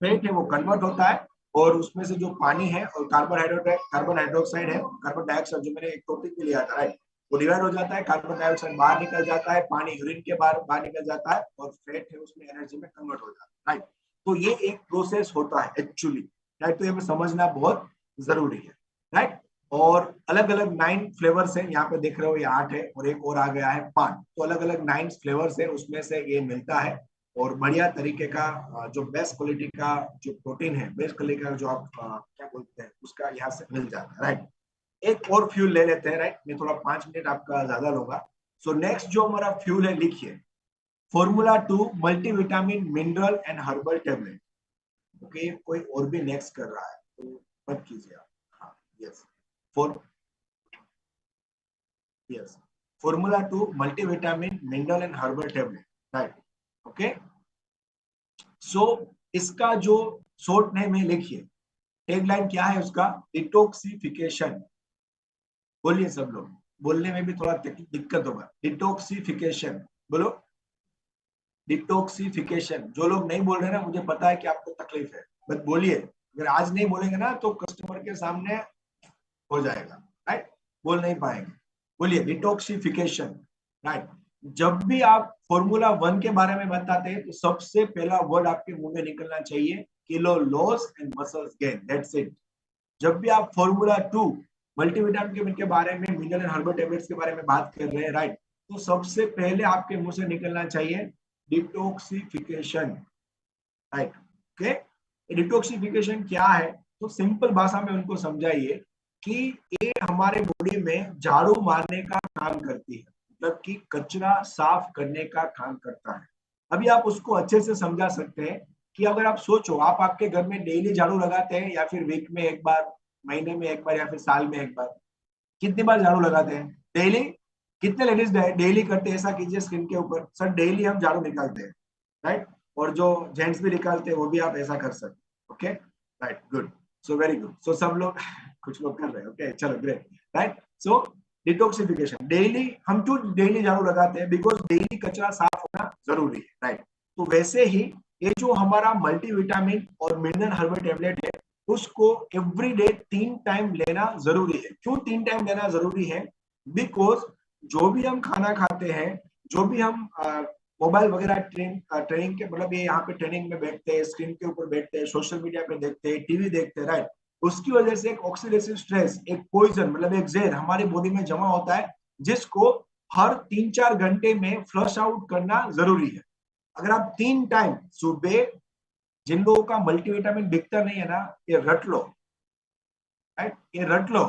फैट है वो कन्वर्ट होता है और उसमें से जो पानी है और कार्बन हाइड्रोक्साइड है, कार्बन डाइऑक्साइड जो मैंने एक टॉपिक में लिया था, राइट, वो डिवाइड हो जाता है, कार्बन डाइऑक्साइड बाहर निकल जाता है, पानी यूरिन के बाहर निकल जाता है और फैट है उसमें एनर्जी में कन्वर्ट हो जाता है, राइट। तो ये एक प्रोसेस होता है एक्चुअली, राइट। तो ये हमें समझना बहुत जरूरी है, राइट। और अलग अलग 9 फ्लेवर्स है, यहाँ पे देख रहे हो ये 8 है और एक और आ गया है 5। तो अलग अलग 9 फ्लेवर्स है, उसमें से ये मिलता है। और बढ़िया तरीके का जो बेस्ट क्वालिटी का जो प्रोटीन है, बेस्ट क्वालिटी का जो आप क्या बोलते हैं उसका यहाँ से मिल जाता है, राइट। एक और फ्यूल ले लेते हैं, राइट। मैं थोड़ा 5 मिनट आपका ज्यादा लूंगा। सो नेक्स्ट जो हमारा फ्यूल है, लिखिए formula 2 multivitamin mineral and herbal tablet. Okay, कोई और भी नेक्स्ट कर रहा है तो मत कीजिए आप। हाँ, yes, yes, formula 2 multivitamin mineral and herbal tablet, right. Okay, so इसका जो शॉर्ट नेम है लिखिए, टैगलाइन क्या है उसका, डिटॉक्सिफिकेशन। बोलिए सब लोग, बोलने में भी थोड़ा दिक्कत होगा, डिटॉक्सिफिकेशन बोलो, डिटॉक्सिफिकेशन। जो लोग नहीं बोल रहे ना, मुझे पता है कि आपको तकलीफ है, बस बोलिए। अगर आज नहीं बोलेंगे ना तो कस्टमर के सामने हो जाएगा, राइट, बोल नहीं पाएंगे। बोलिए डिटॉक्सिफिकेशन, राइट। जब भी आप फॉर्मूला 1 के बारे में बताते हैं तो सबसे पहला वर्ड आपके मुंह में निकलना चाहिए kilo loss and muscles gain, that's it. जब भी आप फॉर्मूला 2 मल्टीविटामिन के बारे में, मिनरल एंड हर्बल टेबलेट्स के बारे में बात कर रहे हैं, राइट, तो सबसे पहले आपके मुंह से निकलना चाहिए डिटॉक्सिफिकेशन, राइट। ओके, डिटॉक्सिफिकेशन क्या है तो सिंपल भाषा में उनको समझाइए कि ये हमारे बॉडी में झाड़ू मारने का काम करती है, मतलब कि कचरा साफ करने का काम करता है। अभी आप उसको अच्छे से समझा सकते हैं कि अगर आप सोचो, आप आपके घर में डेली झाड़ू लगाते हैं या फिर वीक में एक बार, महीने में एक बार या फिर साल में एक बार, कितनी बार झाड़ू लगाते हैं डेली? कितने लेडीज डेली करते हैं? ऐसा कीजिए स्क्रीन के ऊपर, सर डेली हम झाड़ू निकालते हैं, राइट। और जो जेंट्स भी निकालते हैं वो भी आप ऐसा कर सकते हैं, okay, right, good, so very good. So सब लोग कुछ लोग कर रहे हैं, ओके, चलो great, right. So detoxification daily, हम क्यों डेली झाड़ू लगाते हैं? बिकॉज डेली कचरा साफ होना जरूरी है, राइट। तो वैसे ही ये जो हमारा मल्टीविटामिन और मिनरल हर्बल टेबलेट है, उसको एवरी डे 3 टाइम लेना जरूरी है। क्यों 3 टाइम लेना जरूरी है? बिकॉज जो भी हम खाना खाते हैं, जो भी हम मोबाइल वगैरह ट्रेनिंग के मतलब ये यहाँ पे ट्रेनिंग में बैठते हैं, स्क्रीन के ऊपर बैठते हैं, सोशल मीडिया पे देखते हैं, टीवी देखते हैं, राइट। उसकी वजह से एक ऑक्सीडेटिव स्ट्रेस, एक पॉइजन मतलब एक जहर हमारी बॉडी में जमा होता है, जिसको हर 3-4 घंटे में फ्लश आउट करना जरूरी है। अगर आप 3 टाइम सुबह, जिन लोगों का मल्टीविटामिन दिखता नहीं है ना, ये रट लो, राइट, ये रट लो।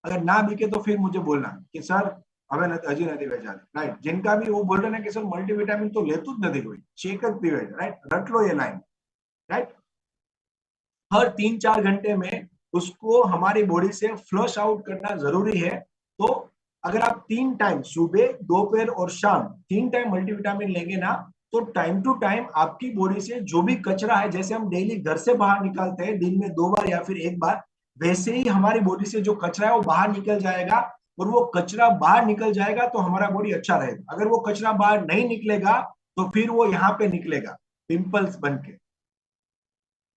अगर ना बिके तो फिर मुझे बोलना कि सर हमें हजी नहीं भेजा, राइट। जिनका भी वो बोल रहे ना कि सर मल्टीविटामिन तो लेतु ज नहीं कोई, चेक ज पीवे, राइट, रट लो ये लाइन, राइट। हर 3-4 घंटे में उसको हमारी बॉडी से फ्लश आउट करना जरूरी है। तो अगर आप 3 टाइम सुबह, दोपहर और शाम 3 टाइम मल्टीविटामिन लेंगे ना, तो टाइम टू टाइम आपकी बॉडी से जो भी कचरा है, जैसे हम डेली घर से बाहर निकालते हैं दिन में 2 बार या फिर 1 बार, वैसे ही हमारी बॉडी से जो कचरा है वो बाहर निकल जाएगा। और वो कचरा बाहर निकल जाएगा तो हमारा बॉडी अच्छा रहेगा। अगर वो कचरा बाहर नहीं निकलेगा तो फिर वो यहाँ पे निकलेगा पिंपल्स बन के,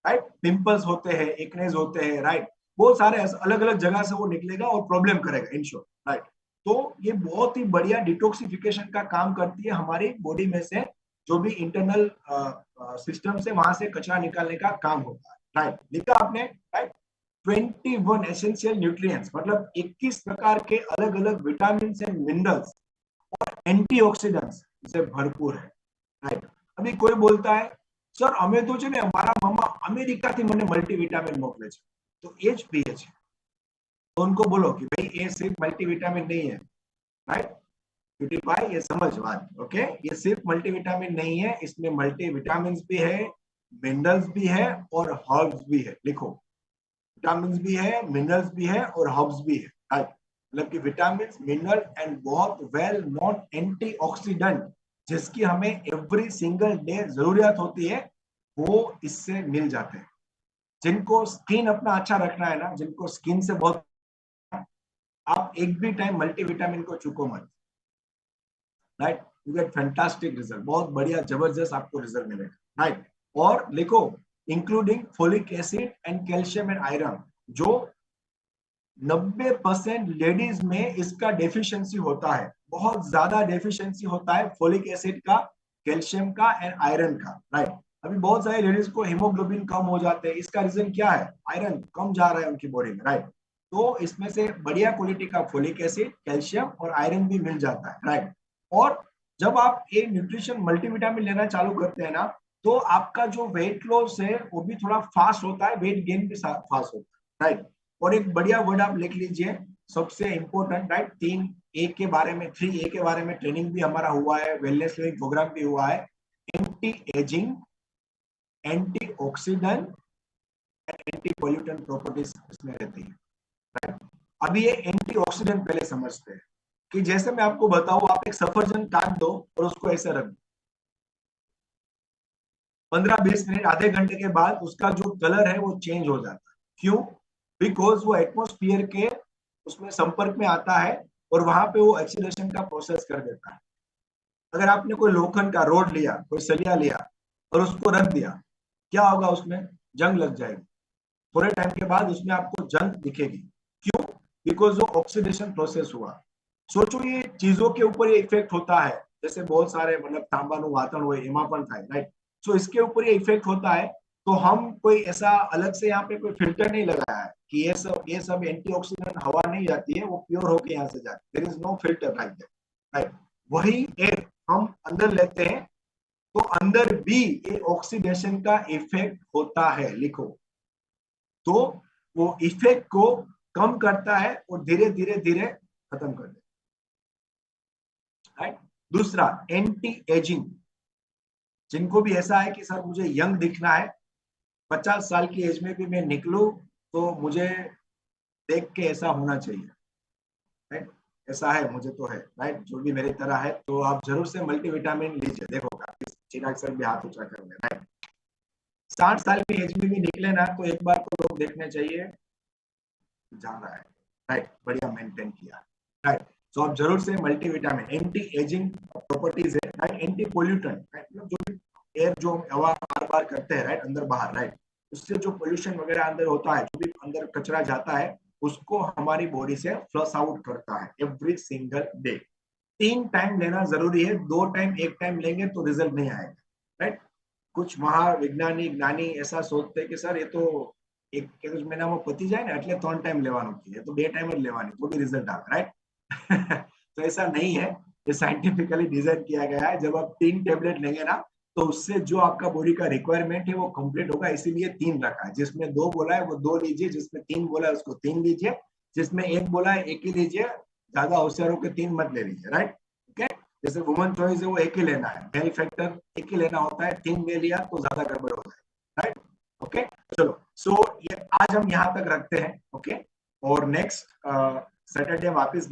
राइट। पिंपल्स होते हैं, एक्नेस होते हैं, राइट। बहुत सारे अलग अलग जगह से वो निकलेगा और प्रॉब्लम करेगा, इन शॉर्ट, राइट। तो ये बहुत ही बढ़िया डिटॉक्सिफिकेशन का काम करती है हमारी बॉडी में से, जो भी इंटरनल सिस्टम से वहां से कचरा निकालने का काम होता है, राइट। लिखा आपने, राइट। 21 एसेंशियल न्यूट्रिएंट्स मतलब 21 प्रकार के अलग अलग विटामिन एंड मिनरल्स और एंटीऑक्सीडेंट्स से भरपूर है, राइट। अभी कोई बोलता है सर અમે તો છે ને મારા મામા અમેરિકાથી મને મલ્ટીવિટામિન મોકલે છે, તો એ જ પીએ છે। तो उनको बोलो कि भाई ये सिर्फ मल्टीविटामिन नहीं है, राइट। ब्यूटी पाई, ये समझ बात, ओके। ये सिर्फ मल्टीविटामिन नहीं है, इसमें मल्टीविटामिन भी है, मिनरल्स भी है और हर्ब्स भी है। लिखो, विटामिन भी है, मिनरल्स भी है और हर्ब्स भी है, राइट। मतलब कि विटामिन, मिनरल एंड बहुत वेल नोन एंटीऑक्सीडेंट, जिसकी हमें एवरी सिंगल डे जरूरत होती है, वो इससे मिल जाते हैं। जिनको स्किन अपना अच्छा रखना है ना, जिनको स्किन से बहुत, आप एक भी टाइम मल्टीविटामिन को चूको मत, right. You get fantastic result, बहुत बढ़िया जबरदस्त आपको रिजल्ट मिलेगा, राइट। और लिखो, including folic acid and calcium and iron, जो 90% लेडीज में इसका डेफिशिएंसी होता है, बहुत ज्यादा डेफिशिएंसी होता है फोलिक एसिड का, कैल्शियम का एंड आयरन का, राइट। अभी बहुत सारे लेडीज को हीमोग्लोबिन कम हो जाते हैं, इसका रीजन क्या है? आयरन कम जा रहा है उनकी बॉडी में, राइट। तो इसमें से बढ़िया क्वालिटी का फोलिक एसिड, कैल्शियम और आयरन भी मिल जाता है, राइट। और जब आप ये न्यूट्रिशन मल्टीविटामिन लेना चालू करते हैं ना, तो आपका जो वेट लॉस है वो भी थोड़ा फास्ट होता है, वेट गेन भी फास्ट होता है, राइट। और एक बढ़िया वर्ड आप लिख लीजिए, सबसे इंपॉर्टेंट, राइट। 3A के बारे में, 3A के बारे में ट्रेनिंग भी हमारा हुआ है, वेलनेस लिविंग प्रोग्राम भी हुआ है। Anti ageing, antioxidant and anti pollutant properties इसमें रहती है, राइट। अभी ये एंटीऑक्सीडेंट पहले समझते हैं कि जैसे मैं आपको बताऊं, आप एक सफरजन काट दो और उसको ऐसे रख दो, 15-20 मिनट, आधे घंटे के बाद उसका जो कलर है वो चेंज हो जाता है। क्यों? बिकॉज वो एटमोस्फियर के उसमें संपर्क में आता है और वहां पे वो ऑक्सीडेशन का प्रोसेस कर देता है। अगर आपने कोई लोखंड का रोड लिया, कोई सलिया लिया और उसको रख दिया, क्या होगा? उसमें जंग लग जाएगी, थोड़े टाइम के बाद उसमें आपको जंग दिखेगी। क्यों? बिकॉज वो ऑक्सीडेशन प्रोसेस हुआ। सोचो ये चीजों के ऊपर ये इफेक्ट होता है, जैसे बहुत सारे मतलब तांबानु वातन हुए, एमा पण થાય, राइट। सो इसके ऊपर ये इफेक्ट होता है। तो हम कोई ऐसा अलग से यहाँ पे कोई फिल्टर नहीं लगाया है कि ये सब एंटीऑक्सीडेंट हवा नहीं जाती है, वो प्योर होके यहाँ से जाती है। There is no filter like that, right. वही एयर हम अंदर लेते हैं, तो अंदर भी ये ऑक्सीडेशन का इफेक्ट होता है। लिखो, तो वो इफेक्ट को कम करता है और धीरे धीरे धीरे खत्म कर देता है, राइट। दूसरा, एंटी एजिंग, जिनको भी ऐसा है कि सर मुझे यंग दिखना है, 50 साल की एज में भी मैं निकलूं तो मुझे देख के ऐसा होना चाहिए, राइट। ऐसा है, मुझे तो है, राइट। जो भी मेरी तरह है, तो आप जरूर से मल्टीविटामिन लीजिए। देखो, चिराग सर भी हाथ ऊंचा कर रहे हैं, राइट। 60 साल की एज में भी निकले ना, तो एक बार तो लोग देखने चाहिए जा रहा है, राइट, बढ़िया मेंटेन किया। राइट। सो आप जरूर से मल्टीविटामिन, एंटी एजिंग प्रॉपर्टीज है, राइट, एंटी पोल्यूटेंट, मतलब जो भी एयर जो हवा बार बार करते हैं, राइट, अंदर बाहर, राइट, उससे जो पोल्यूशन वगैरह अंदर होता है, जो भी अंदर कचरा जाता है, उसको हमारी बॉडी से फ्लश आउट करता है एवरी सिंगल डे। 3 टाइम लेना जरूरी है, 2 टाइम 1 टाइम लेंगे तो रिजल्ट नहीं आएगा, राइट। कुछ महाविज्ञानी ज्ञानी ऐसा सोचते कि सर ये तो એક જ મહિનામાં પતી જાય ને એટલે 3 टाइम લેવાનું છે, तो 2 टाइम જ લેવાની तो भी रिजल्ट આવે, राइट। तो ऐसा नहीं है, ये साइंटिफिकली डिजाइन किया गया है। जब आप 3 टेबलेट लेंगे ना तो उससे जो आपका बॉडी का रिक्वायरमेंट है वो कंप्लीट होगा, इसीलिए 3 रखा है। जिसमें 2 बोला है वो 2 लीजिए, जिसमें 3 बोला है उसको 3 लीजिए, जिसमें 1 बोला है 1 ही लीजिए, ज्यादा होशियार होकर 3 मत ले लीजिए, राइट। ओके, जैसे वुमन चॉइस है वो 1 ही लेना है, मेल फैक्टर 1 ही लेना होता है, 3 ले लिया तो ज्यादा गड़बड़ होता है, राइट। ओके, चलो, सो ये आज हम यहाँ तक रखते हैं, ओके, और नेक्स्ट सैटरडे वापस